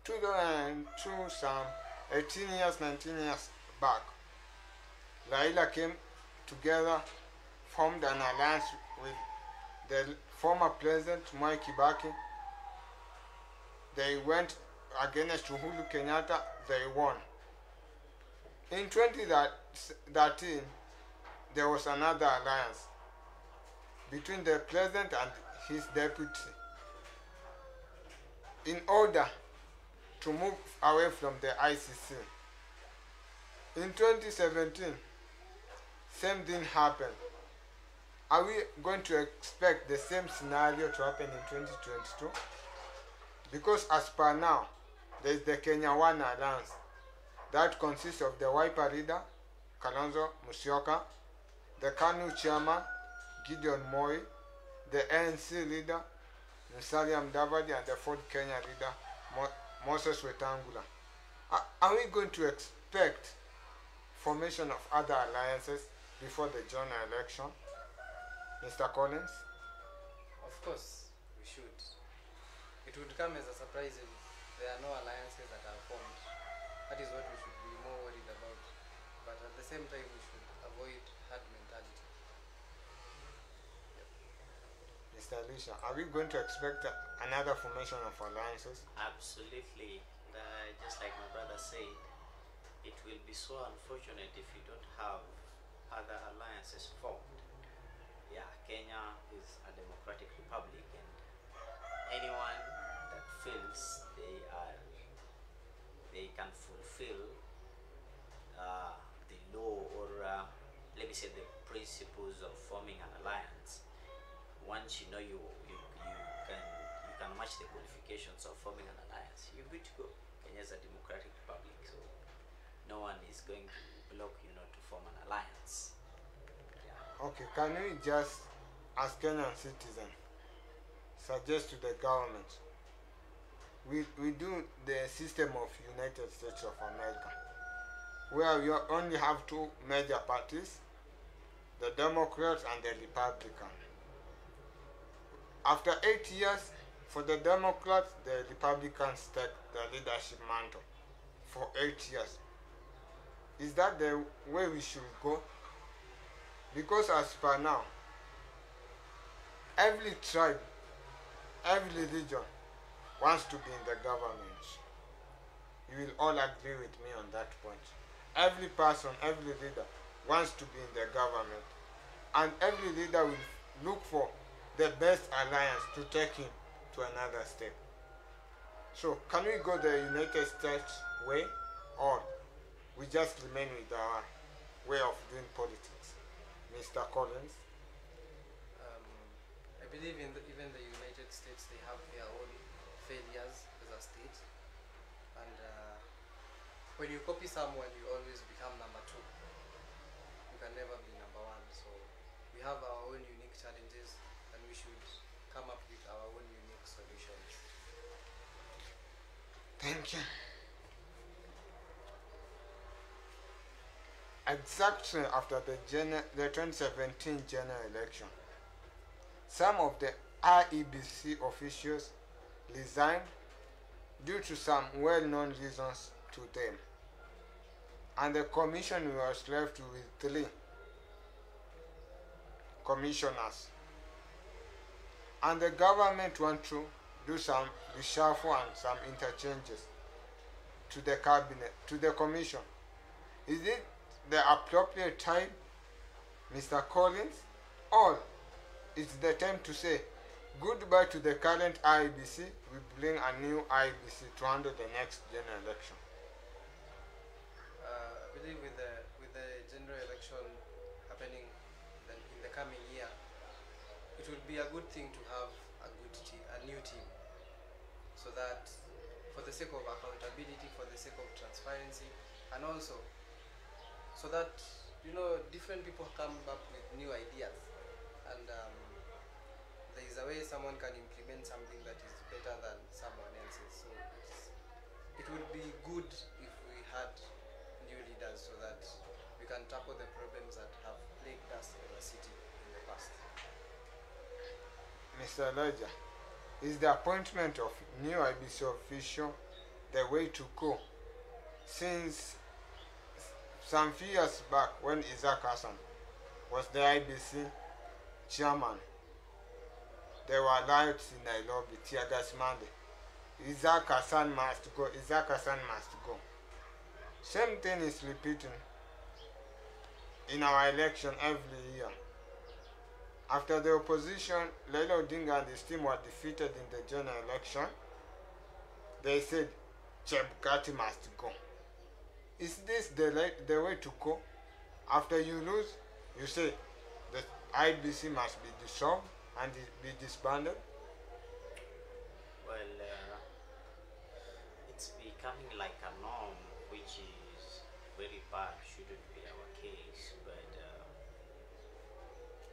2002, some 18 years, 19 years back. Raila came together, formed an alliance with the former president, Mwai Kibaki. They went against Uhuru Kenyatta, they won. In 2013, there was another alliance between the president and his deputy in order to move away from the ICC. In 2017, same thing happened. Are we going to expect the same scenario to happen in 2022? Because as per now, there is the Kenya One Alliance that consists of the Wiper leader, Kalonzo Musyoka, the KANU chairman, Gideon Moi, the ANC leader, Musalia Mudavadi, and the Ford Kenya leader, Moses Wetangula. Are we going to expect formation of other alliances before the general election? Mr. Collins? Of course, we should. It would come as a surprise if there are no alliances that are formed. That is what we should be more worried about. But at the same time, we should avoid herd mentality. Mr. Elisha, are we going to expect another formation of alliances? Absolutely. Just like my brother said, it will be so unfortunate if you don't have other alliances formed. Yeah, Kenya is a democratic republic, and anyone that feels they can fulfill the law, or let me say the principles of forming an alliance, once you know you can match the qualifications of forming an alliance, you're good to go. Kenya is a democratic republic, so no one is going to block you not to form an alliance. Yeah. Okay, can we just, as Kenyan citizens, suggest to the government, we do the system of United States of America, where we only have two major parties, the Democrats and the Republicans. After 8 years, for the Democrats, the Republicans take the leadership mantle for 8 years. Is that the way we should go? Because as per now, every tribe, every religion wants to be in the government. You will all agree with me on that point. Every person, every leader wants to be in the government. And every leader will look for the best alliance to take him to another step. So, can we go the United States way, or we just remain with our way of doing politics? Mr. Collins? I believe even the United States, they have their own failures as a state, and when you copy someone, you always become number two. You can never be number one. So we have our own unique challenges, and we should come up with our own unique solutions. Thank you. Exactly after the 2017 general election, some of the IEBC officials resigned due to some well-known reasons to them, and the commission was left with 3 commissioners, and the government want to do some reshuffle and some interchanges to the cabinet, to the commission. Is it the appropriate time, Mr. Collins, or it's the time to say goodbye to the current IEBC, we bring a new IEBC to handle the next general election? I believe with the general election happening in the coming year, it would be a good thing to have a new team, so that for the sake of accountability, for the sake of transparency, and also so that different people come up with new ideas, and there is a way someone can implement something that is better than someone else's. So it would be good if we had new leaders, so that we can tackle the problems that have plagued us as a city in the past. Mr. Elijah, is the appointment of new IEBC official the way to go? Since some few years back, when Isaac Hassan was the IEBC chairman, there were riots in Nairobi, tear gas Monday. Isaac Hassan must go, Isaac Hassan must go. Same thing is repeating in our election every year. After the opposition, Raila Odinga and his team were defeated in the general election, they said Chebukati must go. Is this the way to go? After you lose, you say the IEBC must be dissolved and be disbanded? Well, it's becoming like a norm, which is very bad, shouldn't be our case, but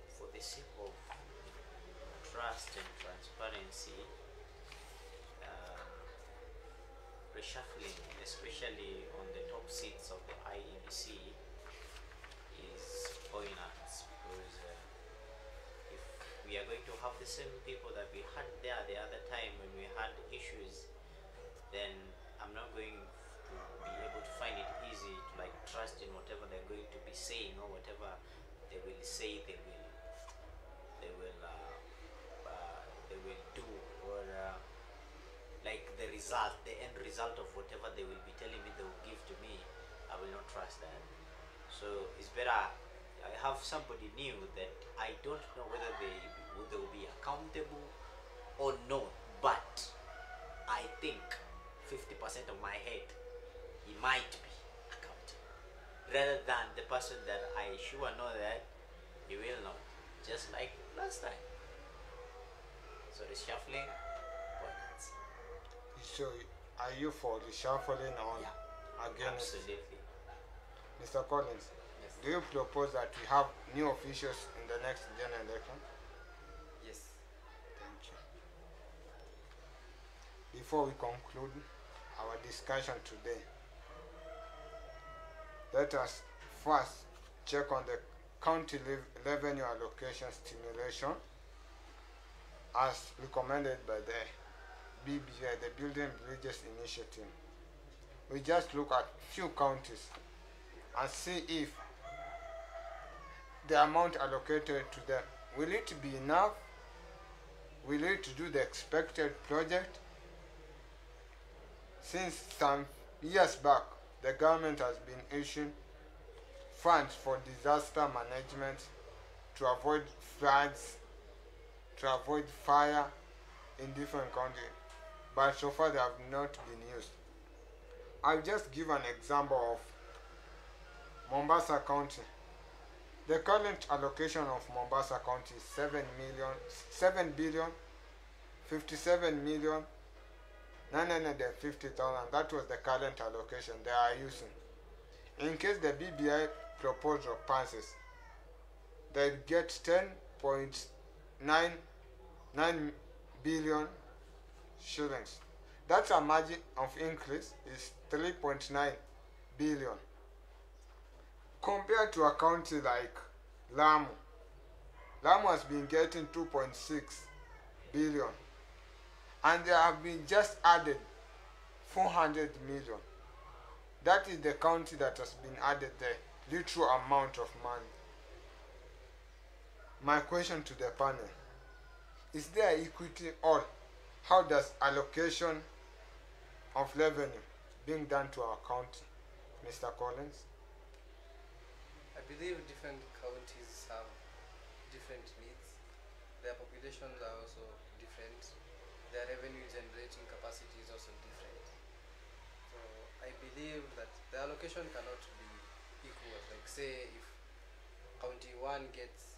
for the sake of trust and transparency, reshuffling, especially on the top seats of the IEBC, is poignant, because if we are going to have the same people that we had there the other time when we had issues, then I'm not going to be able to find it easy to trust in whatever they're going to be saying, or whatever they will say they will do, or the end result of whatever they will be telling me they will give to me. I will not trust that. So it's better I have somebody new that I don't know whether they will be accountable or not, but I think 50% of my head he might be accountable, rather than the person that I sure know that he will not, just like last time. So the shuffling, so are you for the shuffling on against? Absolutely. Mr. Collins, Yes. do you propose that we have new officials in the next general election? Yes. Thank you. Before we conclude our discussion today, let us first check on the county revenue allocation stimulation as recommended by the BBI, the Building Bridges Initiative. We just look at few counties and see if the amount allocated to them, will it be enough? Will it do the expected project? Since some years back, the government has been issuing funds for disaster management to avoid floods, to avoid fire in different countries, but so far they have not been used. I'll just give an example of Mombasa County. The current allocation of Mombasa County is 7 billion 57 million 950,000. That was the current allocation they are using. In case the BBI proposal passes, they'll get 10.99 billion shillings. That's a margin of increase is 3.9 billion. Compared to a county like Lamu, Lamu has been getting 2.6 billion, and they have been just added 400 million. That is the county that has been added the literal amount of money. My question to the panel, is there equity, or how does allocation of revenue being done to our county? Mr. Collins? I believe different counties have different needs. Their populations are also different. Their revenue generating capacity is also different. So I believe that the allocation cannot be equal. Like say if county 1 gets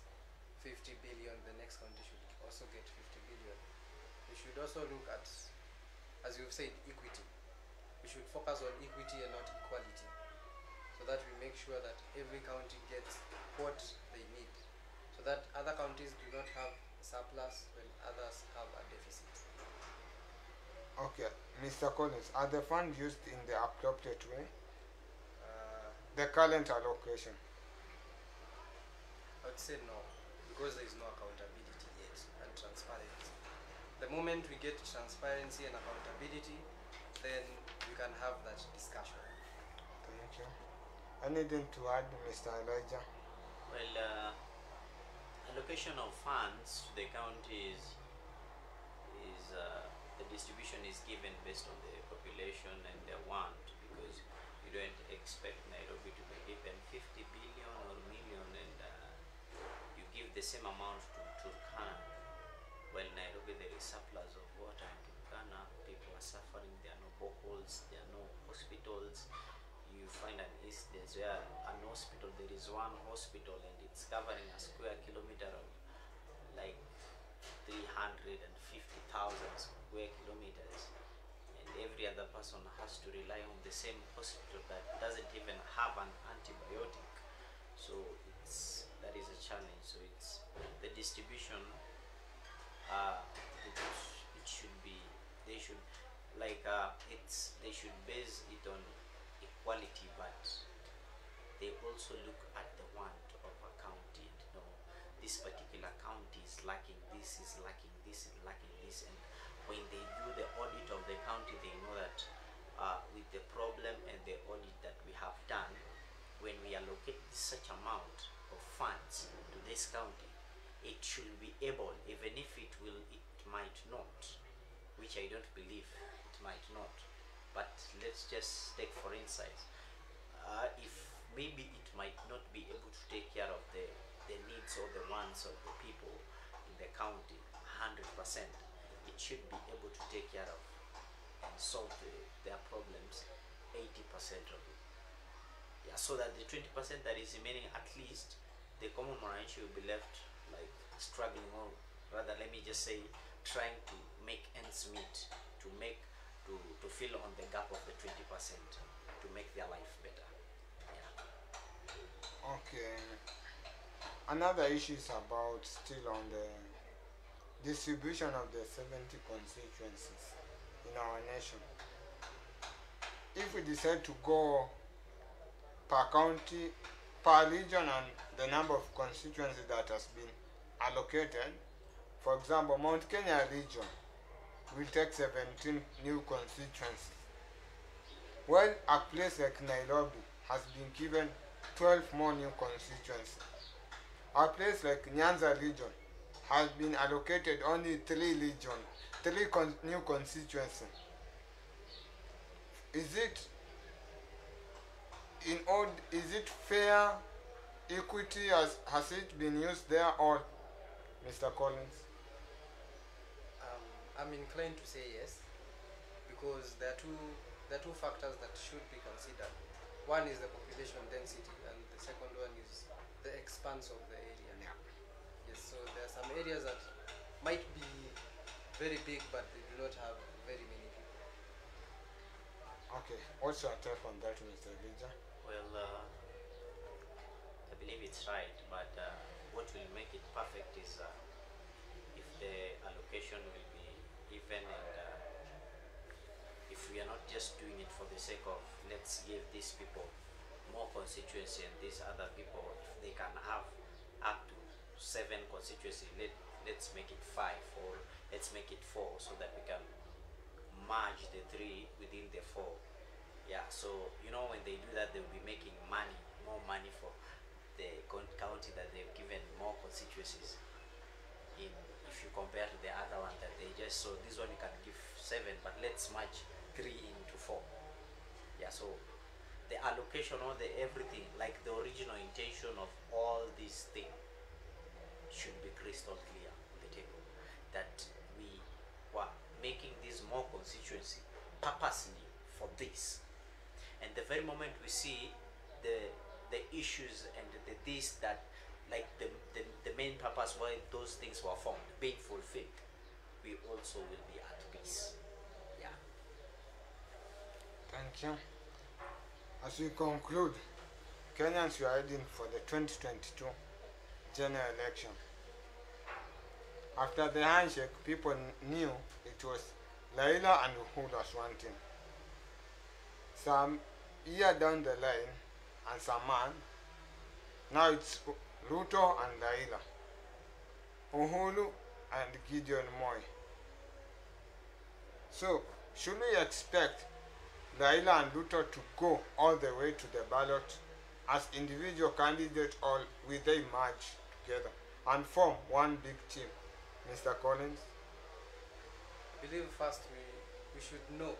50 billion, the next county should also get 50 billion. We should also look at, as you've said, equity. We should focus on equity and not equality, so that we make sure that every county gets what they need, so that other counties do not have surplus when others have a deficit. Okay, Mr. Collins, are the funds used in the appropriate way? The current allocation? I would say no, because there is no accountability yet and transparency. The moment we get transparency and accountability, then we can have that discussion. Thank you. Anything to add, Mr. Elijah? Well, allocation of funds to the counties is the distribution is given based on the population and their want, because you don't expect Nairobi to be given 50 billion or million and you give the same amount to Turkana. Well, Nairobi there is surplus of water in Turkana, people are suffering, there are no boreholes, there are no hospitals. You find an instance where an hospital, there is one hospital and it's covering a square kilometer of like 350,000 square kilometers, and every other person has to rely on the same hospital that doesn't even have an antibiotic. So that is a challenge. So it's the distribution. It should be, they should they should base it on equality, but they also look at the want of a county and know this particular county is lacking this, is lacking this, is lacking this, and when they do the audit of the county, they know that with the problem and the audit that we have done, when we allocate such amount of funds to this county, it should be able, even if it might not, which I don't believe it might not, but let's just take for instance, if maybe it might not be able to take care of the needs or the wants of the people in the county 100%, it should be able to take care of and solve their problems 80% of it. Yeah, so that the 20% that is remaining, at least the common Mwananchi will be left like struggling, or rather let me just say trying to make ends meet, to fill on the gap of the 20%, to make their life better. Yeah. Okay. Another issue is about still on the distribution of the 70 constituencies in our nation. If we decide to go per county, per region, and the number of constituencies that has been allocated, for example, Mount Kenya region will take 17 new constituencies, while a place like Nairobi has been given 12 more new constituencies. A place like Nyanza region has been allocated only 3 new constituencies. Is it fair? Equity has it been used there, or Mr. Collins? I'm inclined to say yes, because there are two factors that should be considered. One is the population density, and the second one is the expanse of the area. Yeah. Yes, so there are some areas that might be very big, but they do not have very many people. Okay, what's your take on that, Mr. Elijah? Well, I believe it's right, but what will make it perfect is if the allocation will be even, and if we are not just doing it for the sake of let's give these people more constituency and these other people, if they can have up to 7 constituency, let's make it 5, or let's make it 4, so that we can merge the 3 within the 4. Yeah, so when they do that, they'll be making money, more money for the county that they've given more constituencies in, if you compare to the other one that they just, so this one you can give 7, but let's merge 3 into 4. Yeah, so the allocation, or the everything, like the original intention of all these things should be crystal clear on the table, that we were making this more constituency purposely for this. And the very moment we see the issues and the this, that like the main purpose why those things were formed being fulfilled, we also will be at peace. Yeah. Thank you. As we conclude, Kenyans were heading for the 2022 general election. After the handshake, people knew it was Laila and Uhuru was one team. Some year down the line, and some man, now it's Ruto and Laila, Uhuru and Gideon Moi. So, should we expect Laila and Ruto to go all the way to the ballot as individual candidates, or will they merge together and form one big team? Mr. Collins? I believe first we should know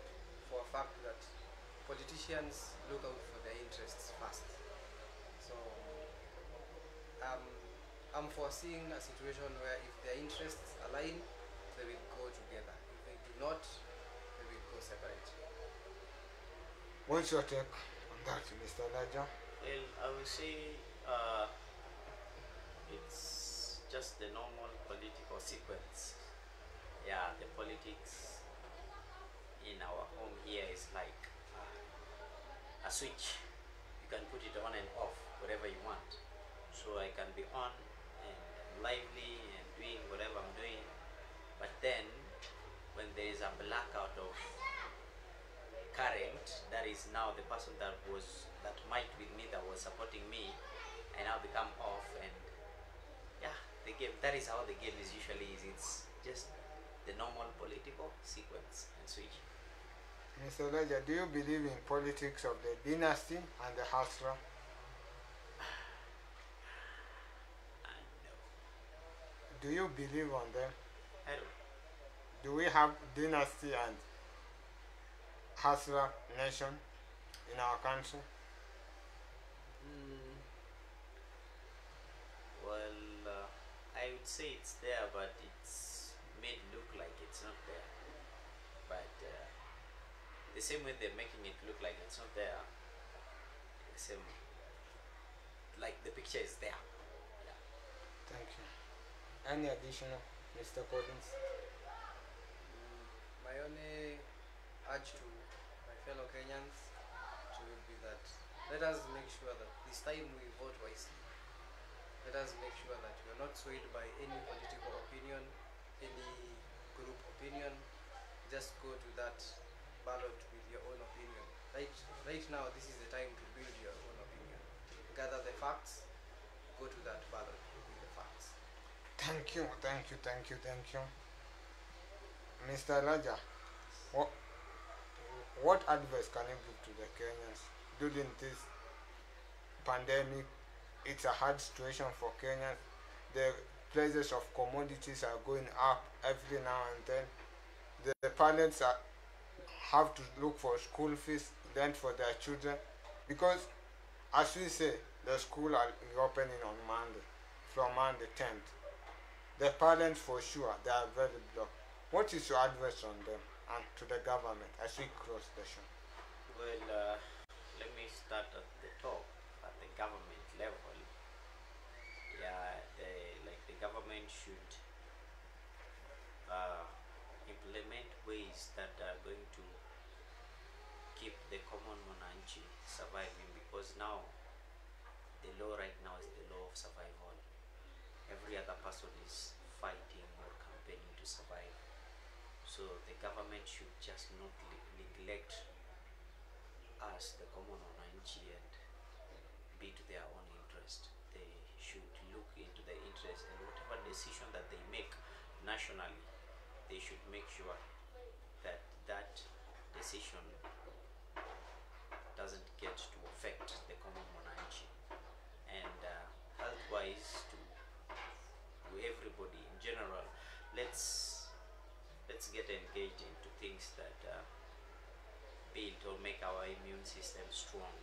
for a fact that politicians look out for their interests first. So I'm foreseeing a situation where if their interests align, they will go together. If they do not, they will go separate. What's your take on that, Mr. Elijah? Well, I will say it's just the normal political sequence. Yeah, the politics in our home here is like a switch. You can put it on and off whatever you want. So I can be on and lively and doing whatever I'm doing, but then when there is a blackout of current, that is now the person that might with me, that was supporting me, I now become off, and yeah, the game, that is how the game is usually is. It's just the normal political sequence and switch. Mr. Elijah, do you believe in politics of the dynasty and the Hasra? No, Do you believe on them? I don't. Do we have dynasty and Hasra nation in our country? Well, I would say it's there, but it's made look like it's not there. But the same way they're making it look like it's not there, the same, like the picture is there. Yeah. Thank you. Any additional, Mr. Collins? My only urge to my fellow Kenyans will be that let us make sure that this time we vote wisely. Let us make sure that we are not swayed by any political opinion, any group opinion. Just go to that ballot with your own opinion. Right now, this is the time to build your own opinion. Gather the facts, go to that ballot with the facts. Thank you. Mr. Elijah, what advice can you give to the Kenyans during this pandemic? It's a hard situation for Kenyans. The prices of commodities are going up every now and then. The parents have to look for school fees, rent for their children, because as we say, the school are opening on Monday, from Monday 10th. The parents for sure, they are very blocked. What is your advice on them and to the government as we close the show? Well, let me start at the top, at the government level. Yeah, the government should implement ways that are going to keep the common Mwananchi surviving, because now the law right now is the law of survival. Every other person is fighting or campaigning to survive. So the government should just not neglect us, the common Mwananchi, and be to their own interest. They should look into the interest, and whatever decision that they make nationally, they should make sure that that decision doesn't get to affect the common Mwananchi. And health-wise, to everybody in general, let's get engaged into things that build or make our immune system strong.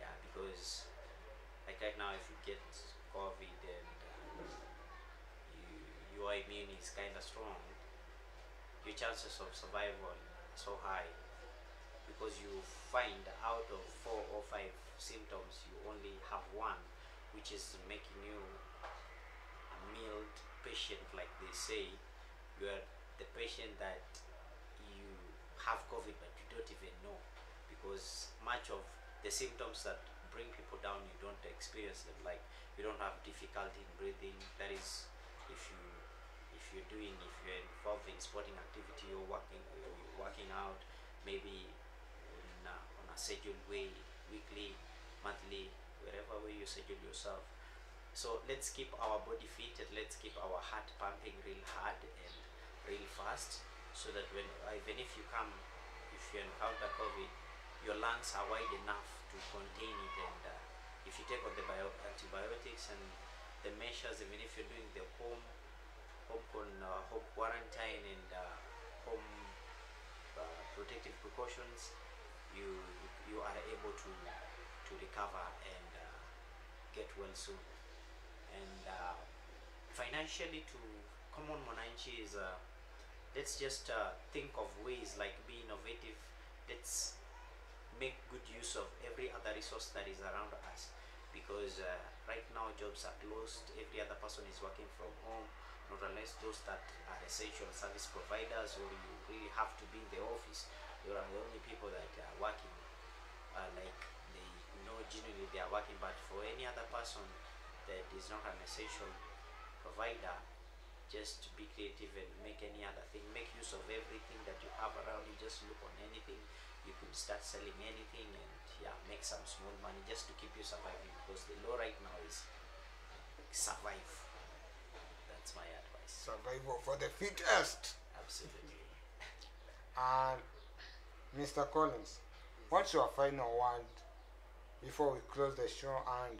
Yeah, because like right now, if you get COVID and your immune is kind of strong, your chances of survival are so high, because you find out of 4 or 5 symptoms, you only have one, which is making you a mild patient, like they say. You are the patient that you have COVID, but you don't even know, because much of the symptoms that bring people down, you don't experience them. Like, you don't have difficulty in breathing. That is, if you're involved in sporting activity, or working out, maybe on a scheduled way, weekly, monthly, wherever way you schedule yourself. So let's keep our body fit, and let's keep our heart pumping real hard and real fast, so that when even if you encounter COVID, your lungs are wide enough to contain it. And if you take on the antibiotics and the measures, even if you're doing the home quarantine and home protective precautions, you are able to recover and get well soon. And financially, to common Mwananchi is let's just think of ways, like be innovative. Let's make good use of every other resource that is around us, because right now jobs are closed. Every other person is working from home, not unless those that are essential service providers, or you really have to be in the office. You are the only people that are working, like they know genuinely they are working. But for any other person that is not an essential provider, just be creative and make any other thing. Make use of everything that you have around you. Just look on anything. You could start selling anything, and yeah, make some small money just to keep you surviving, because the law right now is survive. That's my advice. Survival for the fittest. Absolutely. And Mr. Collins, what's your final word before we close the show, and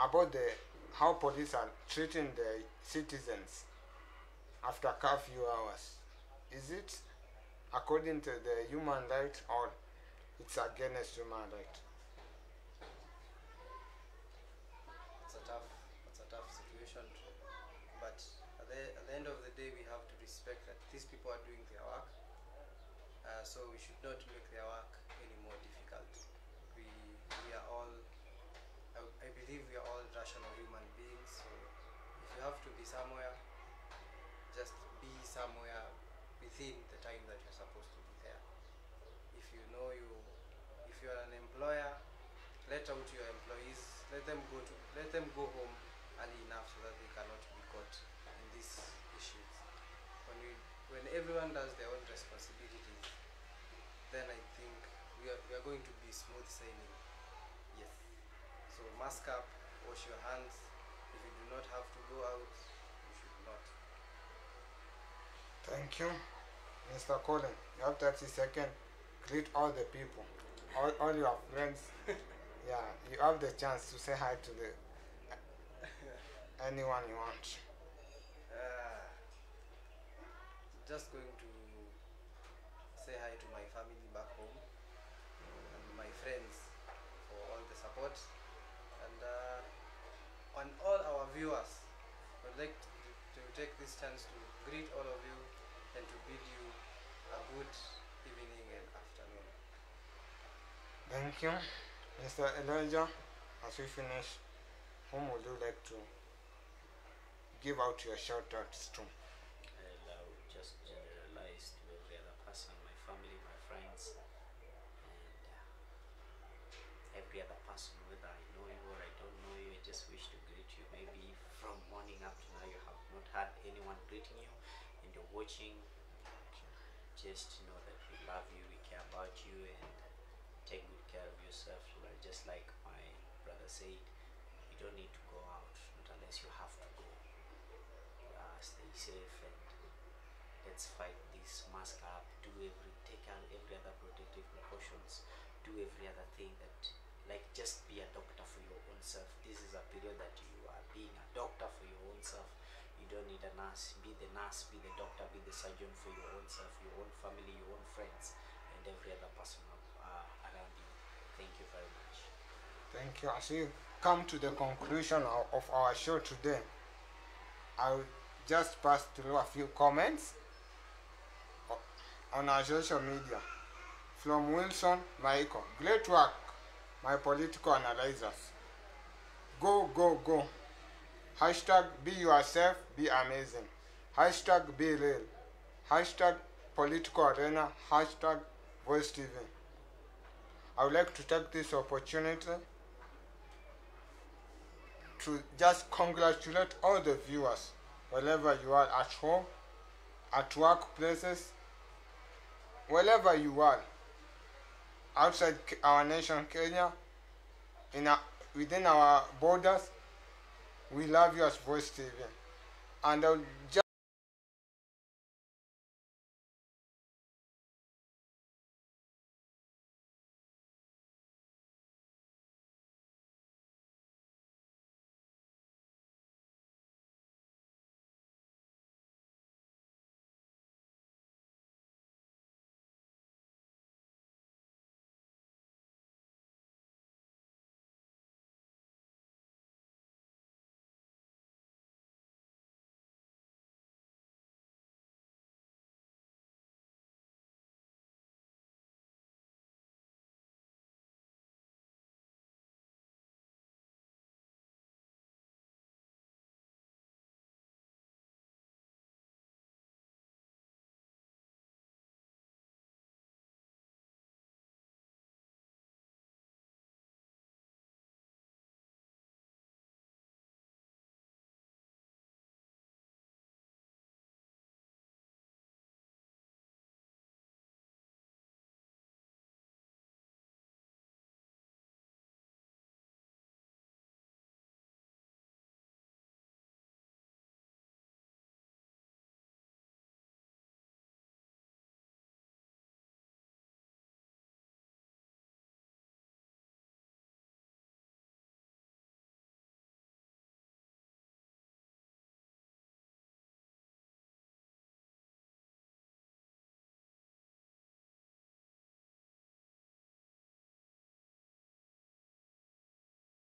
about how police are treating the citizens after curfew hours? Is it according to the human right, or it's against human right? It's a tough situation, but at the end of the day, we have to respect that these people are doing their work. So we should not make their work any more difficult. We are all, I believe we are all rational human beings. So if you have to be somewhere, just be somewhere within the time that you're supposed to be there. If you know if you are an employer, let out your employees, let them go home early enough so that they cannot be caught in these issues. When everyone does their own responsibilities, then I think we are going to be smooth sailing. Yes. So mask up, wash your hands. If you do not have to go out, you should not. Thank you, Mr. Colin. You have 30 seconds. Greet all the people, all your friends. Yeah, you have the chance to say hi to anyone you want. Just going to say hi to my family back home and my friends for all the support, and on all our viewers, I would like to take this chance to greet all of you and to bid you a good evening and afternoon. Thank you, Mr. Elijah. As we finish, whom would you like to give out your shout outs to? I would just generalize to every other person, my family, my friends, every other person, whether I know you or I don't know you. I just wish to greet you. Maybe from morning up to now you have not had anyone greeting you, and you're watching. Just know that we love you, we care about you, and take good care of yourself. Just like my brother said, you don't need to go out, not unless you have to go. Stay safe, and let's fight this mask up. Take out every other protective precautions. Do every other thing that, like, just be a doctor for your own self. This is a period that you are being a doctor for your own self. You don't need a nurse. Be the nurse, be the doctor, be the surgeon for your own self, your own family, your own friends, and every other person around you. Thank you very much. Thank you. As we come to the conclusion of our show today, I'll just pass through a few comments on our social media. From Wilson Michael. Great work, my political analyzers. Go, go, go. Hashtag be yourself, be amazing. Hashtag be real. Hashtag political arena. Hashtag voice TV. I would like to take this opportunity to just congratulate all the viewers, wherever you are, at home, at workplaces, wherever you are, outside our nation, Kenya, within our borders. We love you as Voice TV. And I'll just